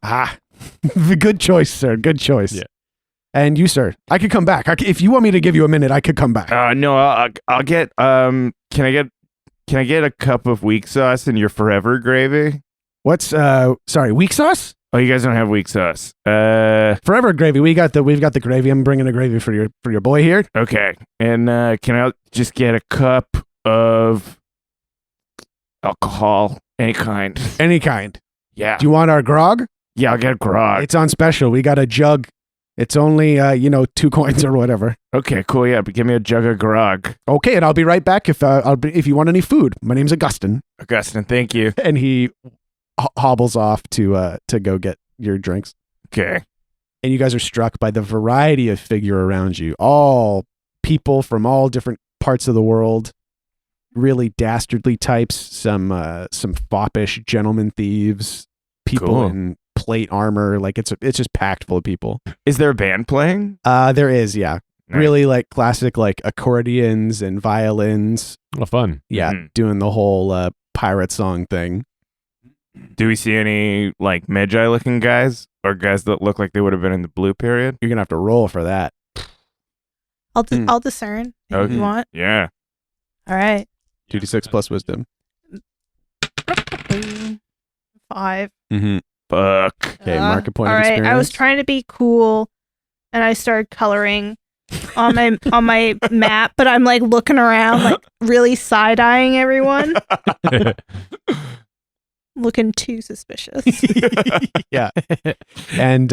Good choice, sir. Good choice. Yeah. And you, sir, I could come back. If you want me to give you a minute, I could come back. No, I'll get. Can I get a cup of weak sauce and your forever gravy? What's sorry, weak sauce? Oh, you guys don't have weak sauce. Forever gravy. We've got the gravy. I'm bringing a gravy for your boy here. Okay. And can I just get a cup of alcohol, any kind? Any kind. Yeah. Do you want our grog? Yeah, I'll get a grog. It's on special. We got a jug. It's only 2 coins or whatever. Okay, cool. Yeah, but give me a jug of grog. Okay, and I'll be right back if you want any food. My name's Augustine, Augustine, thank you. and he hobbles off to go get your drinks. Okay. And you guys are struck by the variety of figure around you. All people from all different parts of the world. Really dastardly types. Some foppish gentleman thieves. People Cool. in plate armor. Like it's just packed full of people. Is there a band playing? There is, yeah. Nice. Really like classic like accordions and violins. Oh, fun. Yeah, Mhm. doing the whole pirate song thing. Do we see any like Magi looking guys or guys that look like they would have been in the blue period? You're gonna have to roll for that. I'll discern if Okay. you want. Yeah. All right. 2d6 plus wisdom. 5. Mm-hmm. Fuck. Okay, mark a point All of right. I was experience. trying to be cool, and I started coloring on my map, but I'm like looking around, like really side eyeing everyone, looking too suspicious. Yeah. And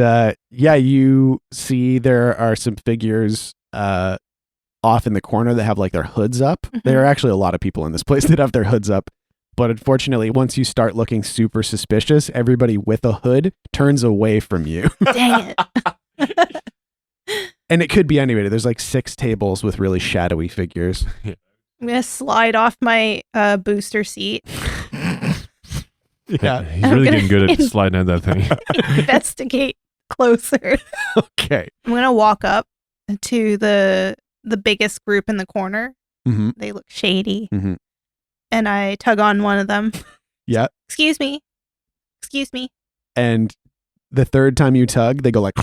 you see there are some figures off in the corner that have like their hoods up. Mhm. There are actually a lot of people in this place that have their hoods up. But unfortunately, once you start looking super suspicious, everybody with a hood turns away from you. Dang it. And it could be anybody. There's like 6 tables with really shadowy figures. I'm gonna slide off my booster seat, Yeah. He's really I'm getting good at gonna- sliding out that thing. investigate closer. Okay. I'm gonna walk up to the biggest group in the corner. Mm-hmm. They look shady. Mhm. And I tug on one of them. Yeah. Excuse me. Excuse me. And the third time you tug, they go like,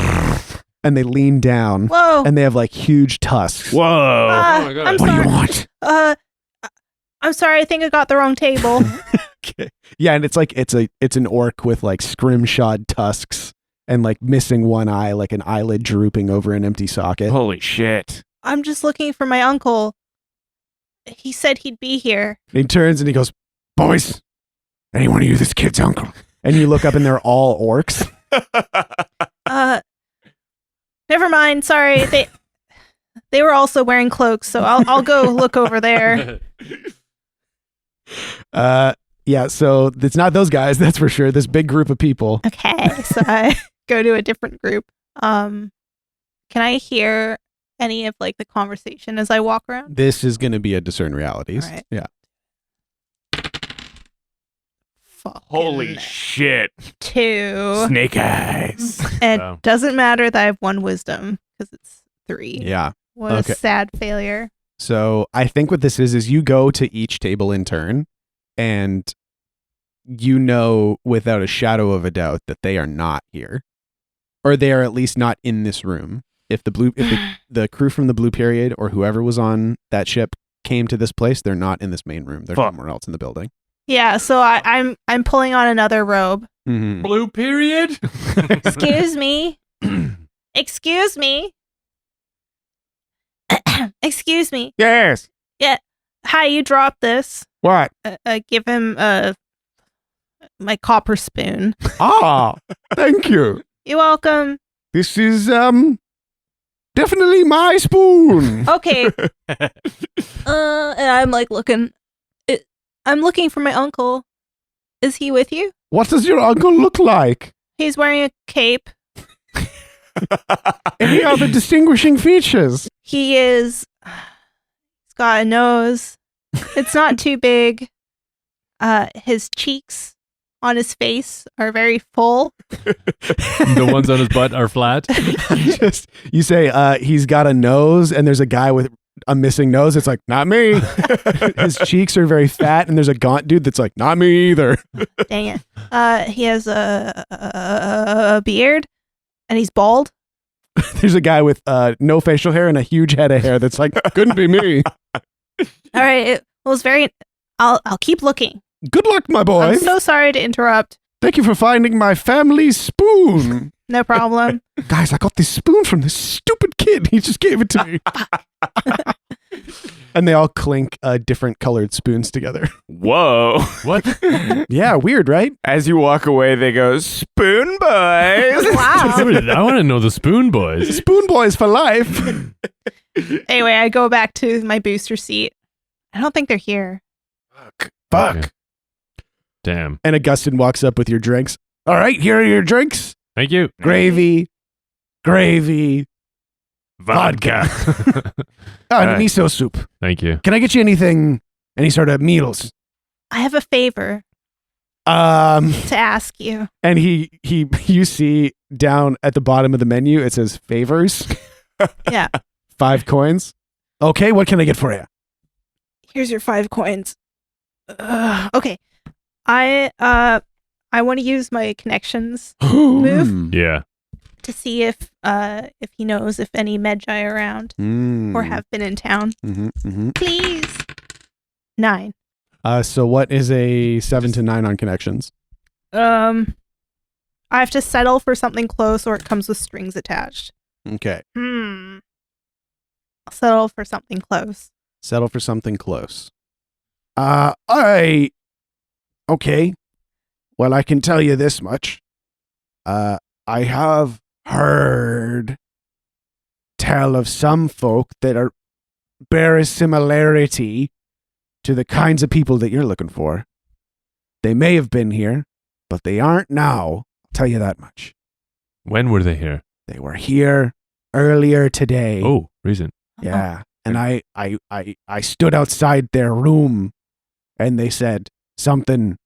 and they lean down, Whoa. and they have like huge tusks. Whoa. Oh my God. I'm What do sorry. you want? I'm sorry. I think I got the wrong table. Okay. Yeah, and it's like it's an orc with like scrimshod tusks and like missing one eye, like an eyelid drooping over an empty socket. Holy shit. I'm just looking for my uncle. He said he'd be here. And he turns and he goes, "Boys, any one of you this kid's uncle?" And you look up and they're all orcs. Never mind. Sorry. They were also wearing cloaks, so I'll go look over there. Yeah, so it's not those guys, that's for sure. This big group of people. Okay, so I go to a different group. Can I hear any of like the conversation as I walk around? This is going to be a discern realities. All right. Yeah. Holy Fucking shit. 2. Snake eyes. It Wow. doesn't matter that I have 1 wisdom because it's 3. Yeah. What Okay. a sad failure. So I think what this is you go to each table in turn, and you know without a shadow of a doubt that they are not here, or they are at least not in this room. If the crew from the Blue Period or whoever was on that ship came to this place, they're not in this main room. They're Fuck. somewhere else in the building. Yeah, so I'm pulling on another robe. Mm-hmm. Blue period? Excuse me. Excuse me. Excuse me. Yes. Hi, you dropped this. What? Give him my copper spoon. Ah, thank you. You're welcome. This is definitely my spoon. Okay. And I'm like looking. I'm looking for my uncle. Is he with you? What does your uncle look like? He's wearing a cape. Any other distinguishing features? He is. He's got a nose. It's not too big. His cheeks on his face are very full. The ones on his butt are flat. You say he's got a nose, and there's a guy with a missing nose. It's like, not me. His cheeks are very fat, and there's a gaunt dude that's like, not me either. Dang it. He has a beard, and he's bald. There's a guy with no facial hair and a huge head of hair that's like, couldn't be me. All right. It was very. I'll keep looking. Good luck, my boy. I'm so sorry to interrupt. Thank you for finding my family's spoon. No problem. Guys, I got this spoon from this stupid kid. He just gave it to me. And they all clink different colored spoons together. Whoa. What? Yeah, weird, right? As you walk away, they go, Spoon boys. Wow. I want to know the Spoon Boys. Spoon boys for life. Anyway, I go back to my booster seat. I don't think they're here. Fuck. Okay. Damn. And Augustin walks up with your drinks. All right, here are your drinks. Thank you. Gravy, Vodka. and miso soup. Thank you. Can I get you anything, any sort of meals? I have a favor Um, to ask you. and you see down at the bottom of the menu, it says favors. Yeah. 5 coins. Okay, what can I get for you? Here's your 5 coins. Okay. I want to use my connections Move. Yeah. to see if he knows if any Medjai are around or have been in town. Please. 9. So what is a 7 to 9 on connections? I have to settle for something close or it comes with strings attached. Okay. I'll settle for something close. Settle for something close. Okay. Well, I can tell you this much. I have heard tell of some folk that bear a similarity to the kinds of people that you're looking for. They may have been here, but they aren't now. I'll tell you that much. When were they here? They were here earlier today. Oh, reason. Yeah. And I stood outside their room and they said something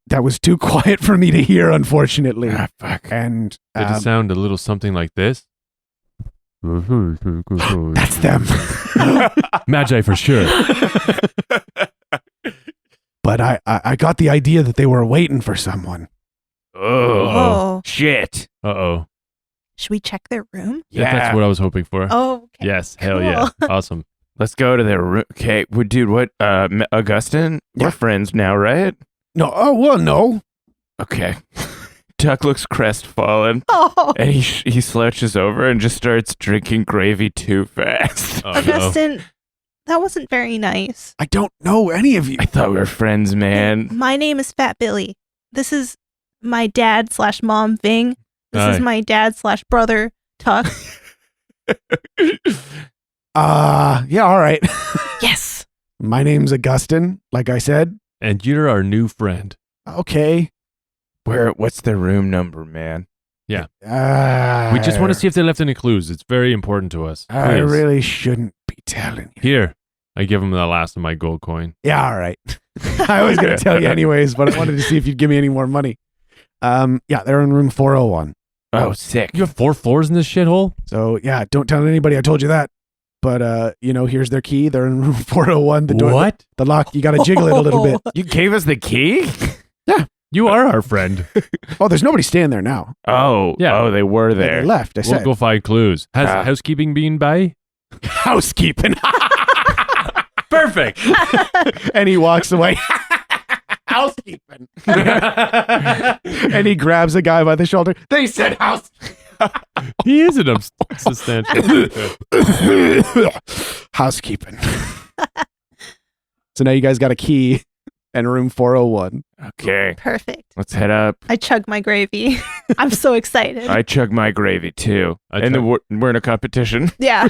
that was too quiet for me to hear, unfortunately. Ah, fuck. And Did it sound a little something like this? that's them. Magi for sure. But I got the idea that they were waiting for someone. Oh, shit. Uh-oh. Should we check their room? Yeah. That's what I was hoping for. Oh, okay. Yes. Hell yeah. Awesome. Let's go to their room. Okay, dude, what? Augustin? Yeah. We're friends now, right? No. Oh, well, no. Okay. Tuck looks crestfallen, Oh, and he slouches over and just starts drinking gravy too fast. Oh, no. Augustine, that wasn't very nice. I don't know any of you. I thought we were friends, man. My name is Fat Billy. This is my dad/mom Ving. This Hi. is my dad/brother Tuck. Yeah, all right. Yes. My name's Augustine, like I said. And you're our new friend. Okay. What's their room number, man? We just want to see if they left any clues. It's very important to us. I Please. really shouldn't be telling you. Here, I give him the last of my gold coin. Yeah, all right. I was going to tell you anyways, but I wanted to see if you'd give me any more money. Yeah, they're in room 401. Oh, sick. You have 4 floors in this shithole? So, yeah, don't tell anybody I told you that. But, here's their key. They're in room 401. The door, What? The lock, you got to jiggle it a little bit. You gave us the key? You are our friend. Oh, there's nobody staying there now. Oh, Yeah. Oh, they were They there. left, I We'll said. go find clues. Has Ah. housekeeping been by? Housekeeping. Perfect. And he walks away. Housekeeping. And he grabs a guy by the shoulder. They said house. He is an substantial. Housekeeping. So now you guys got a key and room 401. Okay, Perfect. let's head up. I chug my gravy. I'm so excited. I chug my gravy too. I And chug- then we're in a competition. Yeah.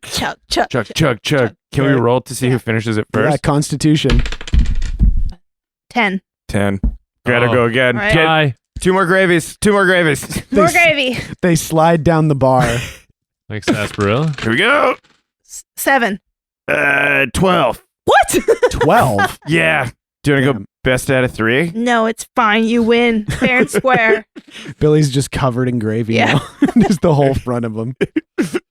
Chug, chug, Chug, chug, chug. Can we Yeah. roll to see who finishes it Yeah, first? Constitution. 10. 10. Gotta Oh. go again. Right. Get Hi. 2 more gravies. 2 more gravies. More They- gravy. They slide down the bar. Thanks, Sarsaparilla. Here we go. 7. 12. What? 12. Yeah. Do you want to go Damn. best out of 3? No, it's fine. You win. Fair and square. Billy's just covered in gravy Yeah. now. Just the whole front of him.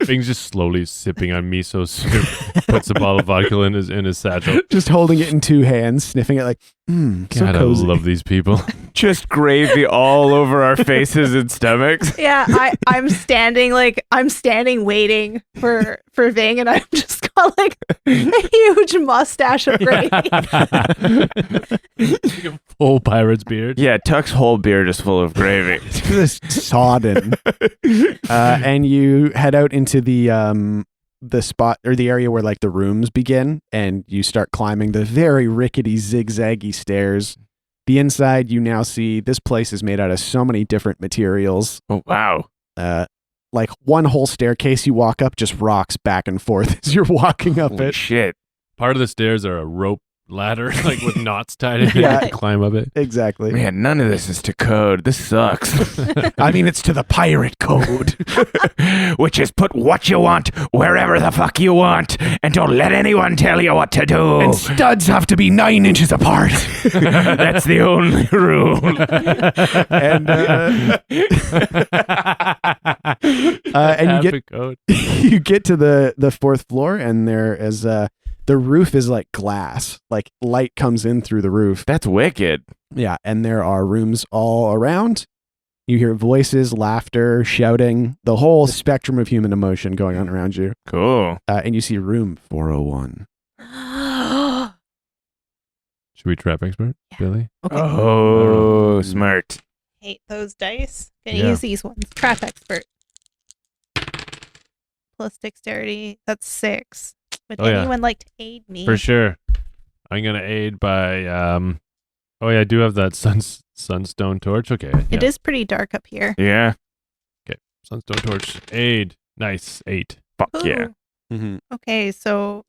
Bing's just slowly sipping on miso soup. Puts a bottle of vodka in his satchel. Just holding it in 2 hands, sniffing it like, so God, I cozy. love these people. Just gravy all over our faces and stomachs. Yeah, I'm standing waiting for Ving, and I've just got like a huge mustache of gravy. Full pirate's beard. Yeah, Tuck's whole beard is full of gravy. Just sodden. And you head out into the spot or the area where like the rooms begin, and you start climbing the very rickety, zigzaggy stairs. The inside, you now see this place is made out of so many different materials. Oh, wow. Like one whole staircase you walk up just rocks back and forth as you're walking up Holy it. shit. Part of the stairs are a rope ladder, like with knots tied in it. Yeah. To climb up it. Exactly. Man, none of this is to code. This sucks. I mean, it's to the pirate code. Which is put what you want wherever the fuck you want and don't let anyone tell you what to do. And studs have to be 9 inches apart. That's the only rule. And you get Epic code. you get to the 4th floor, and there is the roof is like glass, like light comes in through the roof. That's wicked. Yeah, and there are rooms all around. You hear voices, laughter, shouting, the whole spectrum of human emotion going on around you. Cool. And you see room 401. Should we trap expert, Billy? Okay. Oh, smart. Hate those dice. Gonna Yeah. use these ones. Trap expert. Plus dexterity. That's 6. Would Oh, yeah. anyone like to aid me? For sure. I'm gonna aid by oh yeah, I do have that sunstone torch. Okay. It yeah. is pretty dark up here. Yeah. Sunstone torch. Aid. Nice. 8. Fuck yeah. Ooh. Mm-hmm. Okay, so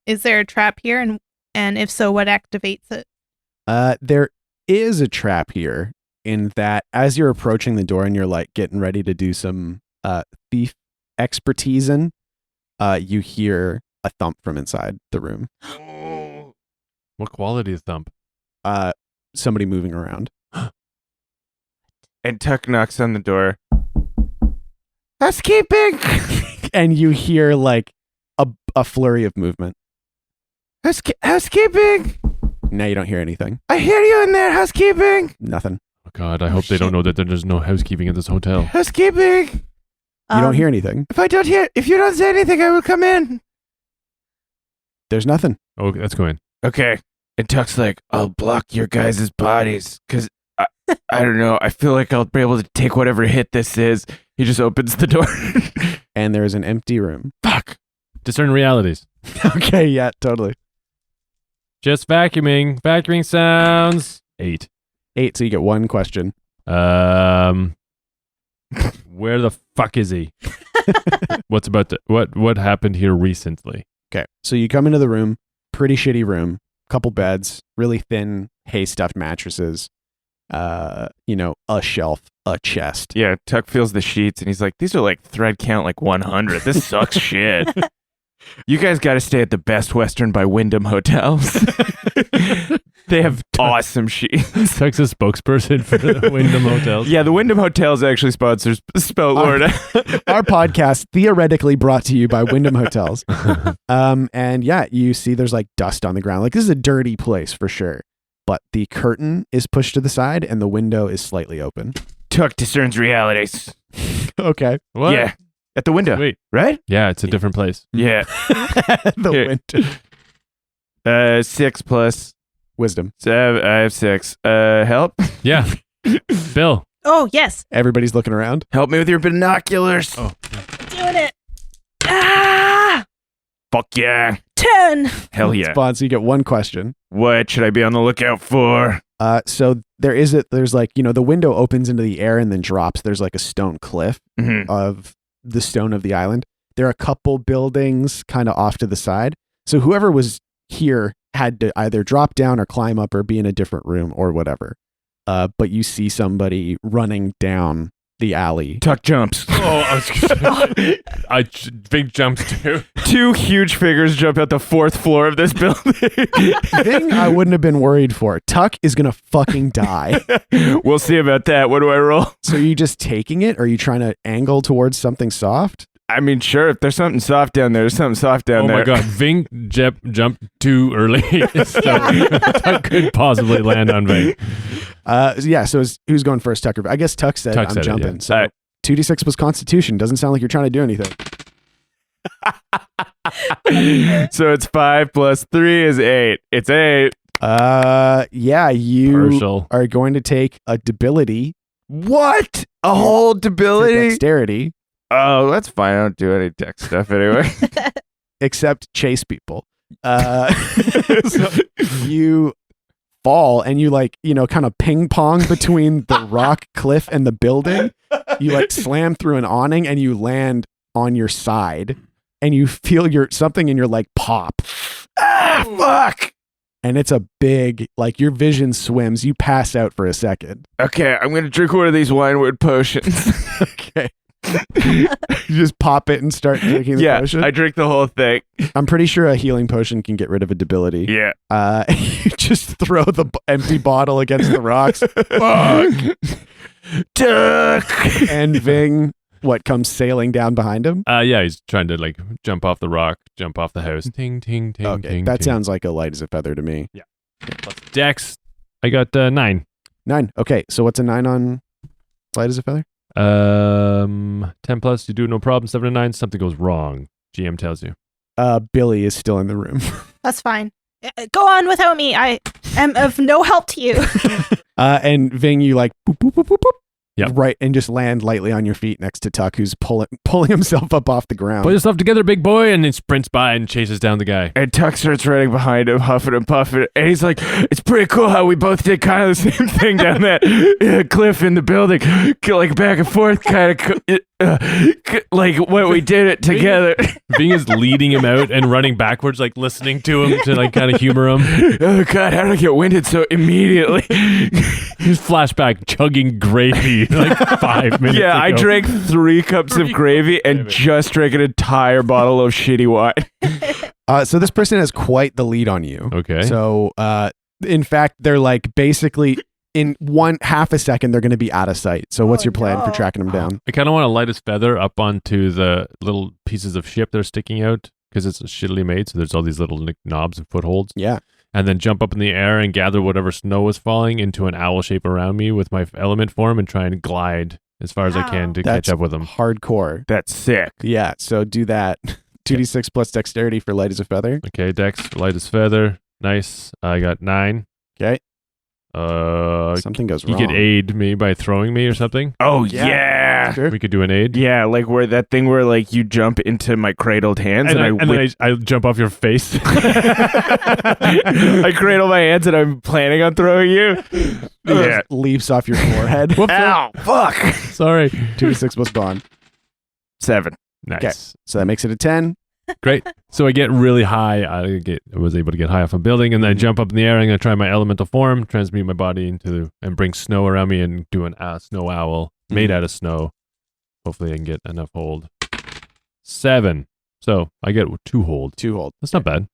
is there a trap here, and if so, what activates it? There is a trap here in that as you're approaching the door and you're like getting ready to do some thief expertise in, you hear a thump from inside the room. What quality of thump? Somebody moving around. And Tuck knocks on the door. Housekeeping! And you hear like a flurry of movement. Housekeeping! Now you don't hear anything. I hear you in there, housekeeping! Nothing. Oh God, I hope they don't know that there's no housekeeping at this hotel. Housekeeping! You don't hear anything. If you don't say anything, I will come in. There's nothing. Oh, let's go in. Okay. And Tuck's like, I'll block your guys' bodies because I don't know. I feel like I'll be able to take whatever hit this is. He just opens the door. And there's an empty room. Fuck. Discern realities. Okay, yeah, totally. Just vacuuming. Vacuuming sounds. 8. 8, so you get one question. Where the fuck is he? What happened here recently? Okay, so you come into the room, pretty shitty room, couple beds, really thin hay stuffed mattresses, a shelf, a chest. Yeah, Tuck feels the sheets and he's like, these are like thread count like 100. This sucks shit. You guys got to stay at the Best Western by Wyndham Hotels. They have awesome sheets. Tuck's a spokesperson for the Wyndham Hotels. Yeah, the Wyndham Hotels actually sponsors Spout Lore. Our podcast, theoretically brought to you by Wyndham Hotels. And yeah, you see there's like dust on the ground. Like this is a dirty place for sure. But the curtain is pushed to the side and the window is slightly open. Tuck discerns realities. Okay. What? Yeah, at the window. Wait. Right? Yeah, it's a different place. Yeah. The Here. window. 6 plus Wisdom. 7. I have 6. Help? Yeah. Bill. Oh, yes. Everybody's looking around. Help me with your binoculars. Oh. Doing it. Ah! Fuck yeah. 10. Hell yeah. Spawn, so you get one question. What should I be on the lookout for? So there's like, the window opens into the air and then drops. There's like a stone cliff Mhm. of the stone of the island. There are a couple buildings kind of off to the side. So whoever was here had to either drop down or climb up or be in a different room or whatever. But you see somebody running down the alley. Tuck jumps. Big jumps too. 2 huge figures jump out the 4th floor of this building. Thing I wouldn't have been worried for. Tuck is going to fucking die. We'll see about that. What do I roll? So are you just taking it? Or are you trying to angle towards something soft? I mean, sure, if there's something soft down there, there's something soft down Oh there. my god, Ving jumped too early. So Tuck could possibly land on Ving. So who's going first, Tucker? I guess Tuck said Tuck I'm said it, jumping. yeah. So All right. 2d6 was Constitution. Doesn't sound like you're trying to do anything. So it's 5 plus 3 is 8. It's 8. Yeah, you Partial. are going to take a debility What? A whole to debility? dexterity, Oh, that's fine. I don't do any tech stuff anyway. except chase people. So you fall and you kind of ping pong between the rock cliff and the building. You slam through an awning and you land on your side and you feel something in your leg pop. Ah, fuck. And it's a big, your vision swims. You pass out for a second. Okay, I'm going to drink one of these winewood potions. Okay. You just pop it and start drinking the Yeah, potion. I drink the whole thing. I'm pretty sure a healing potion can get rid of a debility. Yeah. You just throw the empty bottle against the rocks. Fuck. Tuck. And Ving, comes sailing down behind him? Yeah, he's trying to jump off the rock, jump off the house. Ting, ting, ting, Okay, ting. that ting. sounds like a light as a feather to me. Plus Dex. I got 9. 9. Okay, so what's a 9 on light as a feather? 10 plus, you do no problem. 7 to 9, something goes wrong. GM tells you. Billy is still in the room. That's fine. Go on without me. I am of no help to you. And Ving, you boop, boop, boop, boop, boop. Yep. Right, and just land lightly on your feet next to Tuck, who's pulling himself up off the ground. Put yourself together, big boy, and then sprints by and chases down the guy. And Tuck starts running behind him, huffing and puffing. And he's like, it's pretty cool how we both did kind of the same thing down that cliff in the building. Back and forth, kind of like what we did it together. Ving is leading him out and running backwards, listening to him to kind of humor him. Oh, God, how did I get winded so immediately? His flashback chugging gravy 5 minutes Yeah, I ago. drank 3 cups of gravy and just drank an entire bottle of shitty wine. So this person has quite the lead on you. Okay. So, in fact, they're basically in half a second, they're going to be out of sight. So what's your plan for tracking them down? I kind of want to light his feather up onto the little pieces of ship that are sticking out because it's shittily made. So there's all these little knobs and footholds. Yeah. And then jump up in the air and gather whatever snow is falling into an owl shape around me with my element form and try and glide as far as I can to That's catch up with him. hardcore. That's sick. Yeah, so do that. 2d6 plus dexterity for light as a feather. Okay, Dex, light his feather. Nice. I got 9. Okay. You Something goes wrong. could aid me by throwing me or something. Oh, Yeah. yeah. Sure. We could do an aid. Yeah, like where that thing where like you jump into my cradled hands and, then I jump off your face. I cradle my hands and I'm planning on throwing you. Yeah. Leaps off your forehead. Ow, fuck. Sorry. 2d6 plus bond. 7. Nice. Okay. So that makes it a 10. Great. So I get really high. I was able to get high off a building, and then I jump up in the air. I'm going to try my elemental form, transmute my body and bring snow around me and do an snow owl made out of snow. Hopefully I can get enough hold. 7. So I get 2 hold. 2 hold. That's not bad.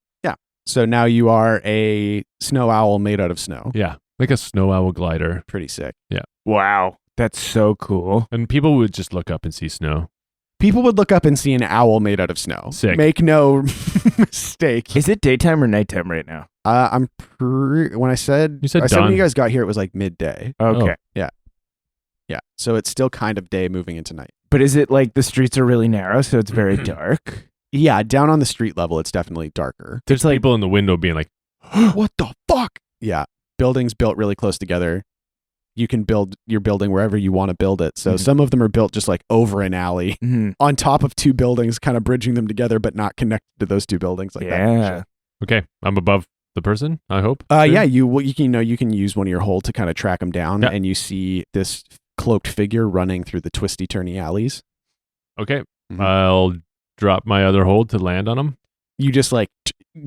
So now you are a snow owl made out of snow. Yeah. Like a snow owl glider. Pretty sick. Wow. That's so cool. And people would just look up and see snow. People would look up and see an owl made out of snow. Sick. Make no mistake. Is it daytime or nighttime right now? When I said You said when dawn. you guys got here, it was like midday. Okay. Yeah. So it's still kind of day moving into night. But is it like the streets are really narrow, so it's very dark? Yeah, down on the street level, it's definitely darker. There's like people in the window being like, What the fuck? Yeah. Buildings built really close together. You can build your building wherever you want to build it. So Mhm. some of them are built just like over an alley Mhm. on top of 2 buildings, kind of bridging them together, but not connected to those 2 buildings like that. Yeah. okay, I'm above the person, I hope. Yeah, you can use one of your hold to kind of track them down, Yeah. and you see this cloaked figure running through the twisty turny alleys. Okay. Mhm. I'll drop my other hold to land on him. You just like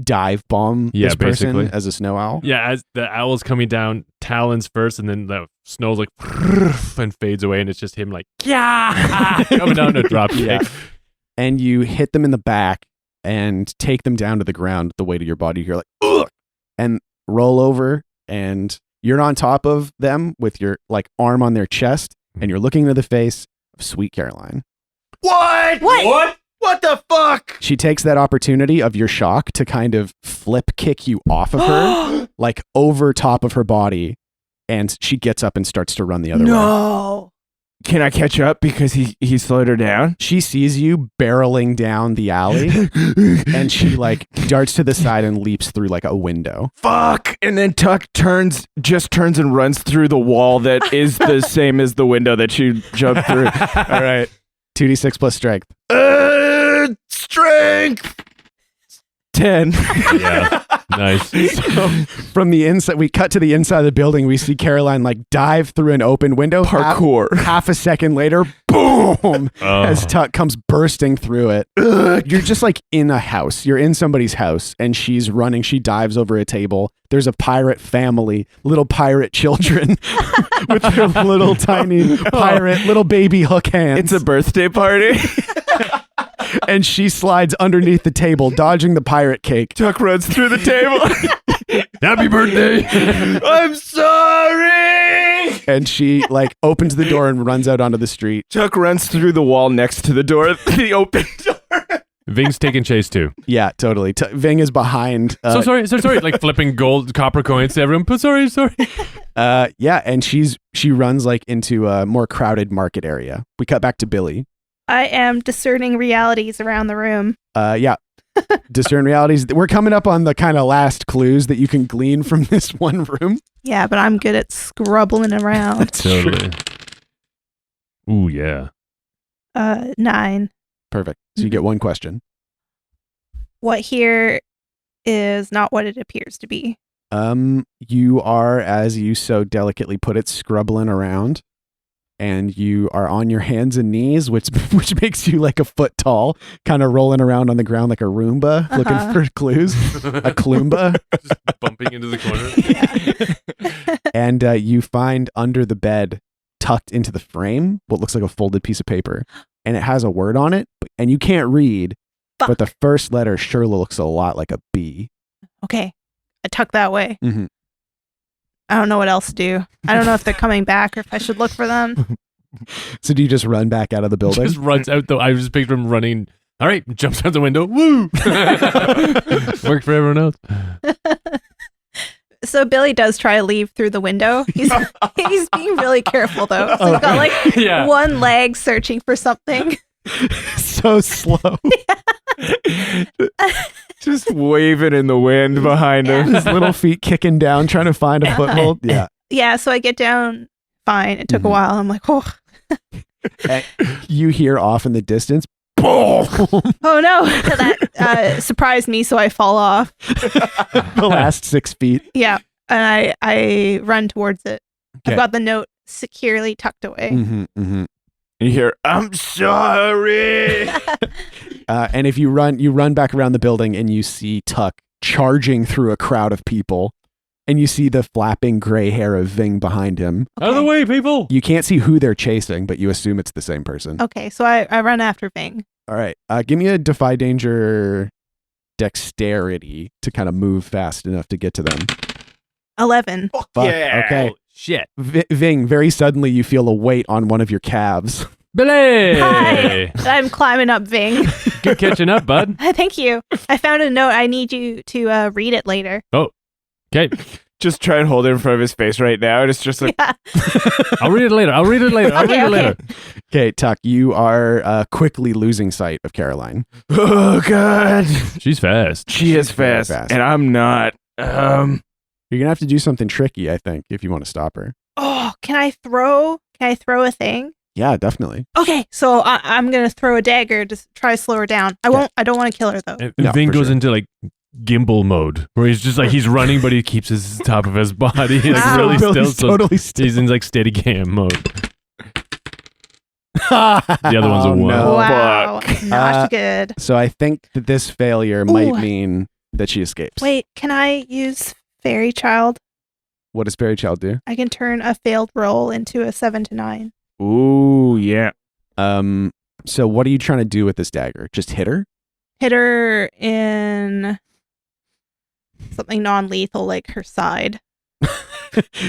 dive bomb Yeah, this person basically. as a snow owl. Yeah, as the owl's coming down, talons first, and then the snow's like and fades away, and it's just him like, yeah, coming down to drop kick. Yeah. And you hit them in the back and take them down to the ground with the weight of your body. You're like, ugh, and roll over, and you're on top of them with your like arm on their chest, and you're looking into the face of Sweet Caroline. What? What? What the fuck? She takes that opportunity of your shock to kind of flip kick you off of her, like over top of her body, and she gets up and starts to run the other way. No. Can I catch up because he slowed her down? She sees you barreling down the alley, and she like darts to the side and leaps through like a window. Fuck! And then Tuck turns and runs through the wall that is the same as the window that she jumped through. All right. 2d6 plus strength. Strength! 10. Yeah, nice. So from the inside, we cut to the inside of the building. We see Caroline like dive through an open window. Parkour. Half a second later, boom! As Tuck comes bursting through it. You're just like in a house. You're in somebody's house, and she's running. She dives over a table. There's a pirate family, little pirate children with their little tiny pirate little baby hook hands. It's a birthday party. And she slides underneath the table, dodging the pirate cake. Tuck runs through the table. Happy birthday. I'm sorry. And she like opens the door and runs out onto the street. Tuck runs through the wall next to the door, the open door. Ving's taking chase too. Yeah, totally. Ving is behind. So sorry. Like flipping gold copper coins to everyone. But sorry. Yeah, and she runs like into a more crowded market area. We cut back to Billy. I am discerning realities around the room. Yeah. Discern realities. We're coming up on the kind of last clues that you can glean from this one room. Yeah, but I'm good at scrubbling around. That's true. Totally. Ooh, yeah. 9. Perfect. So you get one question. What here is not what it appears to be. You are, as you so delicately put it, scrubbling around. And you are on your hands and knees, which makes you like a foot tall, kind of rolling around on the ground like a Roomba, looking for clues. A Kloomba. Just bumping into the corner. And you find under the bed, tucked into the frame, what looks like a folded piece of paper. And it has a word on it, and you can't read, Fuck. but the first letter sure looks a lot like a B. Okay. I tuck that way. Mm-hmm. I don't know what else to do. I don't know if they're coming back or if I should look for them. So do you just run back out of the building? Just runs out though. I just picture him running. All right, jumps out the window. Woo! Worked for everyone else. So Billy does try to leave through the window. He's being really careful though. So he's got like Yeah. one leg searching for something. So slow. Just waving in the wind behind him. His little feet kicking down, trying to find a foothold. Yeah. Yeah, so I get down fine. It took a while. I'm like, oh. You hear off in the distance. Oh no, that surprised me, so I fall off. The last 6 feet. Yeah, and I run towards it. Okay. I've got the note securely tucked away. You hear, I'm sorry. And if you run back around the building and you see Tuck charging through a crowd of people, and you see the flapping gray hair of Ving behind him. Out of the way, people! You can't see who they're chasing, but you assume it's the same person. Okay, so I run after Ving. All right. Give me a defy danger dexterity to kind of move fast enough to get to them. 11. Fuck. yeah. Okay. Oh, shit. Ving, very suddenly you feel a weight on one of your calves. Billy! Hi! I'm climbing up Ving. Good catching up, bud. Thank you. I found a note. I need you to read it later. Okay. Just try and hold it in front of his face right now. And it's just like, Yeah. I'll read it later. Okay. Okay, Tuck, you are quickly losing sight of Caroline. oh, God. She's fast. She is very fast, fast. and I'm not. You're going to have to do something tricky, I think, if you want to stop her. Oh, can I throw a thing? Yeah, definitely. Okay, so I'm gonna throw a dagger to try to slow her down. I won't. I don't want to kill her though. And No, Ving for goes sure. into like gimbal mode where he's just like he's running but he keeps his top of his body like Wow. really still. Billy's So totally still. he's in like steady cam mode. The other one's a Oh, one. no. Wow, not Uh, good. So I think that this failure might Ooh. mean that she escapes. Wait, can I use Fairy Child? What does Fairy Child do? I can turn a failed roll into a 7 to 9. Ooh, yeah. So what are you trying to do with this dagger? Just hit her? Hit her in something non-lethal, like her side.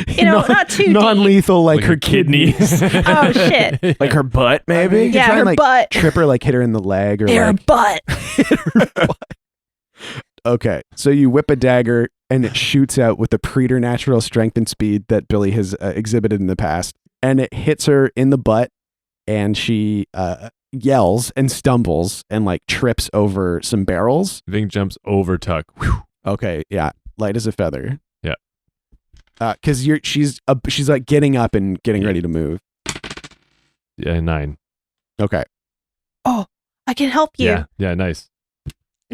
Not too deep. non-lethal, like, Like her her kidneys. Oh, shit. Like her butt, maybe? You Yeah, try her and, like, butt. Trip her, like hit her in the leg or Her like butt. Okay, so you whip a dagger and it shoots out with the preternatural strength and speed that Billy has exhibited in the past, and it hits her in the butt, and she yells and stumbles and like trips over some barrels. Ving jumps over Tuck. Whew. Okay, yeah, light as a feather. Yeah. Because she's like getting up and getting ready to move. Yeah, 9. Okay. Oh, I can help you. Yeah, nice.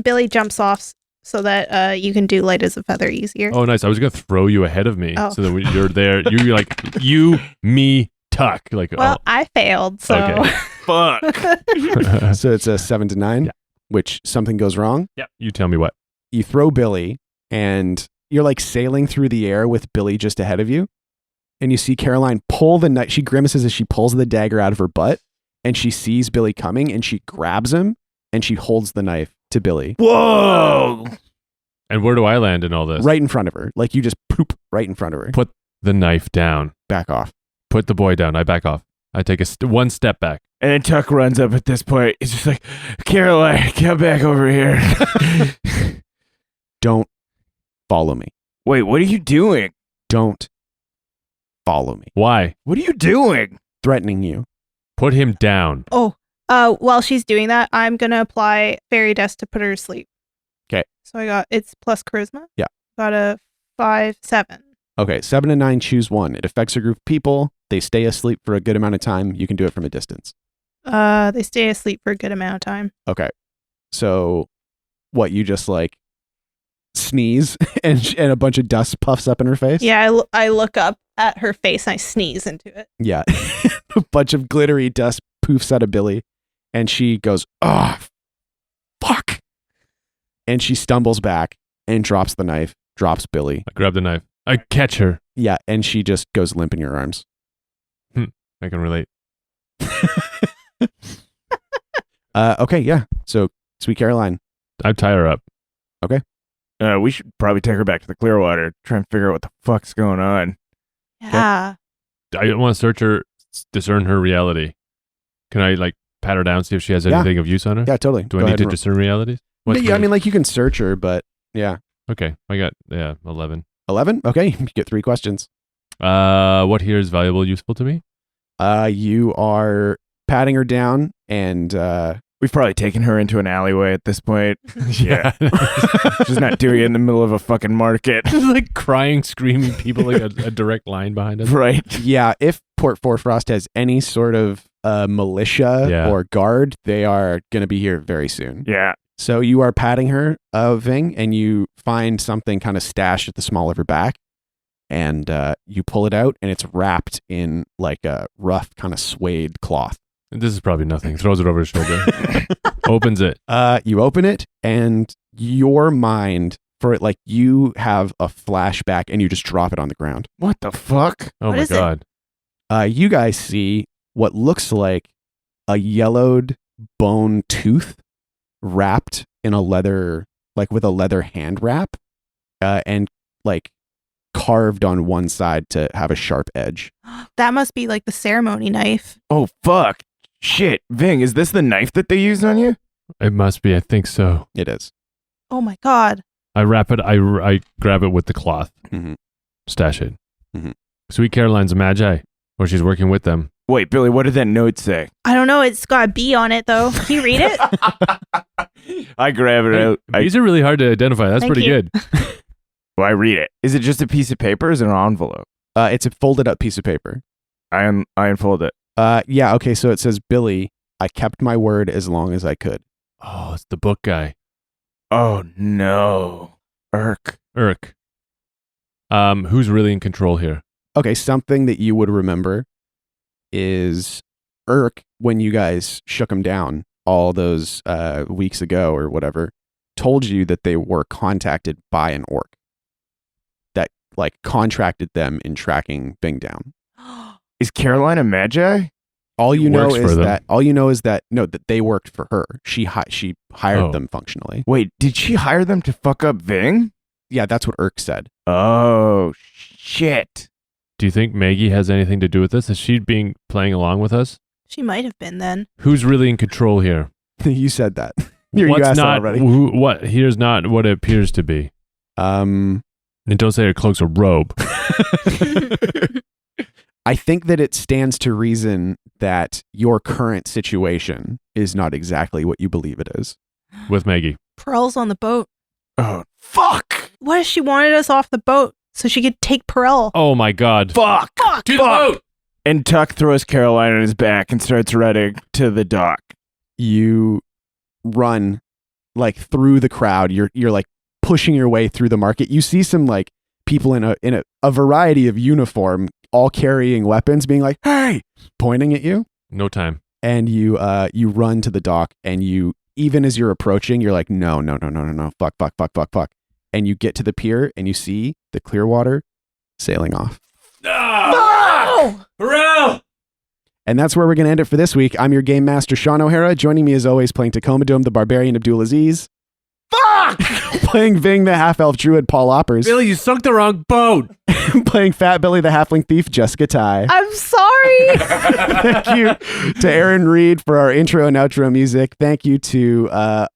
Billy jumps off so that you can do light as a feather easier. Oh, nice. I was gonna throw you ahead of me Oh. so that when you're there, you're like you, me, Tuck. Like, Well, I failed, so Okay. Fuck. oh. So it's a 7 to 9, Yeah. which something goes wrong. Yeah. You tell me what. You throw Billy, and you're like sailing through the air with Billy just ahead of you. And you see Caroline pull the knife. She grimaces as she pulls the dagger out of her butt, and she sees Billy coming, and she grabs him, and she holds the knife to Billy Whoa. And where do I land in all this? right in front of her. Like you just poop right in front of her. Put the knife down. Back off. Put the boy down. I back off. I take one step back. And then Tuck runs up at this point. He's just like, Caroline, come back over here. Don't follow me. Wait, what are you doing? Don't follow me. Why? What are you doing? Threatening you. Put him down. Oh, while she's doing that, I'm gonna apply fairy dust to put her to sleep. 'Kay. So it's plus charisma. Yeah. Got a 5, 7. Okay, 7 to 9, choose one. It affects a group of people. They stay asleep for a good amount of time. You can do it from a distance. They stay asleep for a good amount of time. Okay. So what, you just like sneeze and a bunch of dust puffs up in her face? Yeah, I look up at her face and I sneeze into it. Yeah. A bunch of glittery dust poofs out of Billy, and she goes, "Oh, fuck." And she stumbles back and drops the knife, drops Billy. I grab the knife. I catch her. Yeah, and she just goes limp in your arms. I can relate. Okay, yeah. So, Sweet Caroline. I tie her up. We should probably take her back to the Clearwater, try and figure out what the fuck's going on. Yeah. I want to search her, discern her reality. Can I like pat her down, see if she has Yeah. anything of use on her? Yeah, totally. Do I Go need ahead to and discern realities? roll. What's Yeah, I my- mean, like you can search her, but yeah. Okay, I got 11. 11? Okay, you get 3 questions. What here is valuable, useful to me? You are patting her down and We've probably taken her into an alleyway at this point. Yeah. She's not doing it in the middle of a fucking market. There's like crying, screaming people, like a direct line behind us. Right. Yeah, if Port Forefrost has any sort of militia or guard, they are going to be here very soon. Yeah. So you are patting her, Ving, and you find something kind of stashed at the small of her back, and you pull it out, and it's wrapped in like a rough kind of suede cloth. This is probably nothing. Throws it over his shoulder. Opens it. You open it, and your mind, for it, like you have a flashback, and you just drop it on the ground. What the fuck? Oh What my is it? God. You guys see what looks like a yellowed bone tooth wrapped in a leather, like with a leather hand wrap, and like carved on one side to have a sharp edge. That must be like the ceremony knife. Oh, fuck. Shit. Ving, is this the knife that they used on you? It must be. I think so. It is. Oh my God. I wrap it. I grab it with the cloth. Mhm. Stash it. Mhm. Sweet Caroline's a magi, or she's working with them. Wait, Billy, what did that note say? I don't know. It's got a B on it though. Can you read it? I grab it out. These are really hard to identify. That's Thank pretty you. good. Well, I read it. Is it just a piece of paper or is it an envelope? It's a folded up piece of paper. I unfold it. Yeah, okay, so it says, Billy, I kept my word as long as I could. Oh, it's the book guy. Oh, no. Irk. Who's really in control here? Okay, something that you would remember is Irk, when you guys shook him down all those weeks ago or whatever, told you that they were contacted by an orc that like contracted them in tracking Bing down. Is Caroline a magi? All you know works for is them. that that they worked for her. She hired Oh. them functionally. Wait, did she hire them to fuck up Ving? Yeah, that's what Irk said. Oh, shit. Do you think Maggie has anything to do with this? Is she playing along with us? She might have been then. Who's really in control here? You said that. You What's asked that not already. what here's not what it appears to be. And don't say her cloak's a robe. I think that it stands to reason that your current situation is not exactly what you believe it is. With Maggie. Pearl's on the boat. Oh, fuck. What if she wanted us off the boat so she could take Pearl? Oh my God. Fuck. To the boat! And Tuck throws Caroline on his back and starts running to the dock. You run like through the crowd. You're like pushing your way through the market. You see some like people in a variety of uniform, all carrying weapons, being like, "Hey!" pointing at you. No time. And you run to the dock, and you, even as you're approaching, you're like, no, fuck. And you get to the pier, and you see the Clearwater sailing off. No! Pharrell! And that's where we're going to end it for this week. I'm your game master, Shawn O'Hara. Joining me as always, playing Tacoma Dome, the Barbarian, Abdul Aziz. Fuck! Playing Ving, the half-elf druid, Paul Oppers. Billy, you sunk the wrong boat. Playing Fat Billy, the halfling thief, Jessica Ty. I'm sorry. Thank you to Aaron Reed for our intro and outro music. Thank you to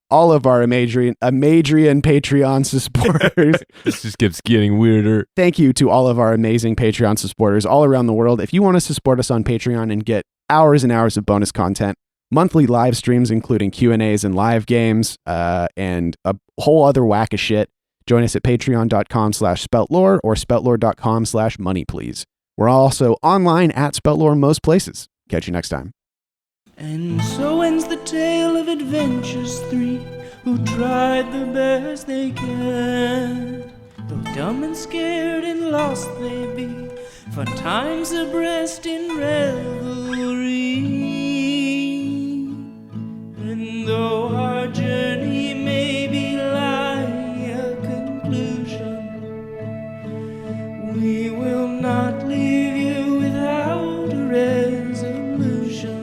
all of our Amadrian Patreon supporters. This just keeps getting weirder. Thank you to all of our amazing Patreon supporters all around the world. If you want us to support us on Patreon and get hours and hours of bonus content, monthly live streams, including Q&As and live games, and a whole other whack of shit, join us at patreon.com/Spout Lore or spoutlore.com/money, please. We're also online at Spout Lore most places. Catch you next time. And so ends the tale of adventures three who tried the best they can. Though dumb and scared and lost they be, fun times abreast in revelry. And though our journey may be like a conclusion, we will not leave you without a resolution.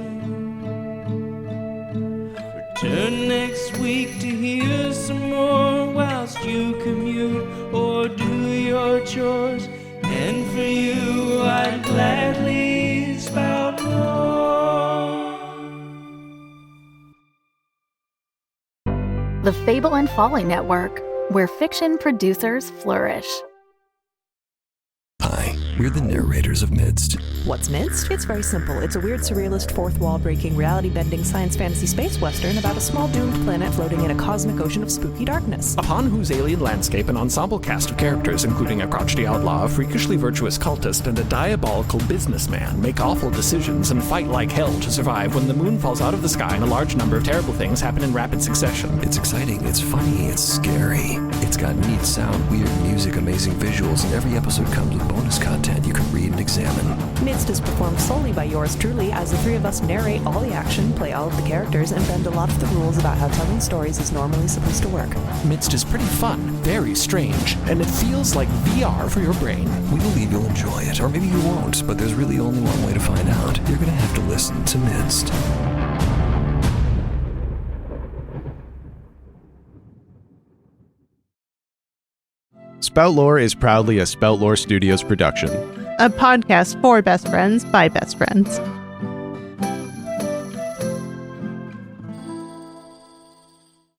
Return next week to hear some more whilst you commute or do your chores. And for you, I'd gladly spout more. The Fable and Folly Network, where fiction producers flourish. Hi, We're the narrators of Midst. What's Midst? It's very simple. It's a weird, surrealist, fourth wall-breaking, reality-bending science fantasy space western about a small doomed planet floating in a cosmic ocean of spooky darkness. Upon whose alien landscape an ensemble cast of characters, including a crotchety outlaw, a freakishly virtuous cultist, and a diabolical businessman, make awful decisions and fight like hell to survive when the moon falls out of the sky and a large number of terrible things happen in rapid succession. It's exciting, it's funny, it's scary. It's got neat sound, weird music, amazing visuals, and every episode comes with bonus content you can read and examine. Midst is performed solely by yours truly, as the three of us narrate all the action, play all of the characters, and bend a lot of the rules about how telling stories is normally supposed to work. Midst is pretty fun, very strange, and it feels like VR for your brain. We believe you'll enjoy it, or maybe you won't, but there's really only one way to find out. You're gonna have to listen to Midst. Spout Lore is proudly a Spout Lore Studios production. A podcast for best friends by best friends.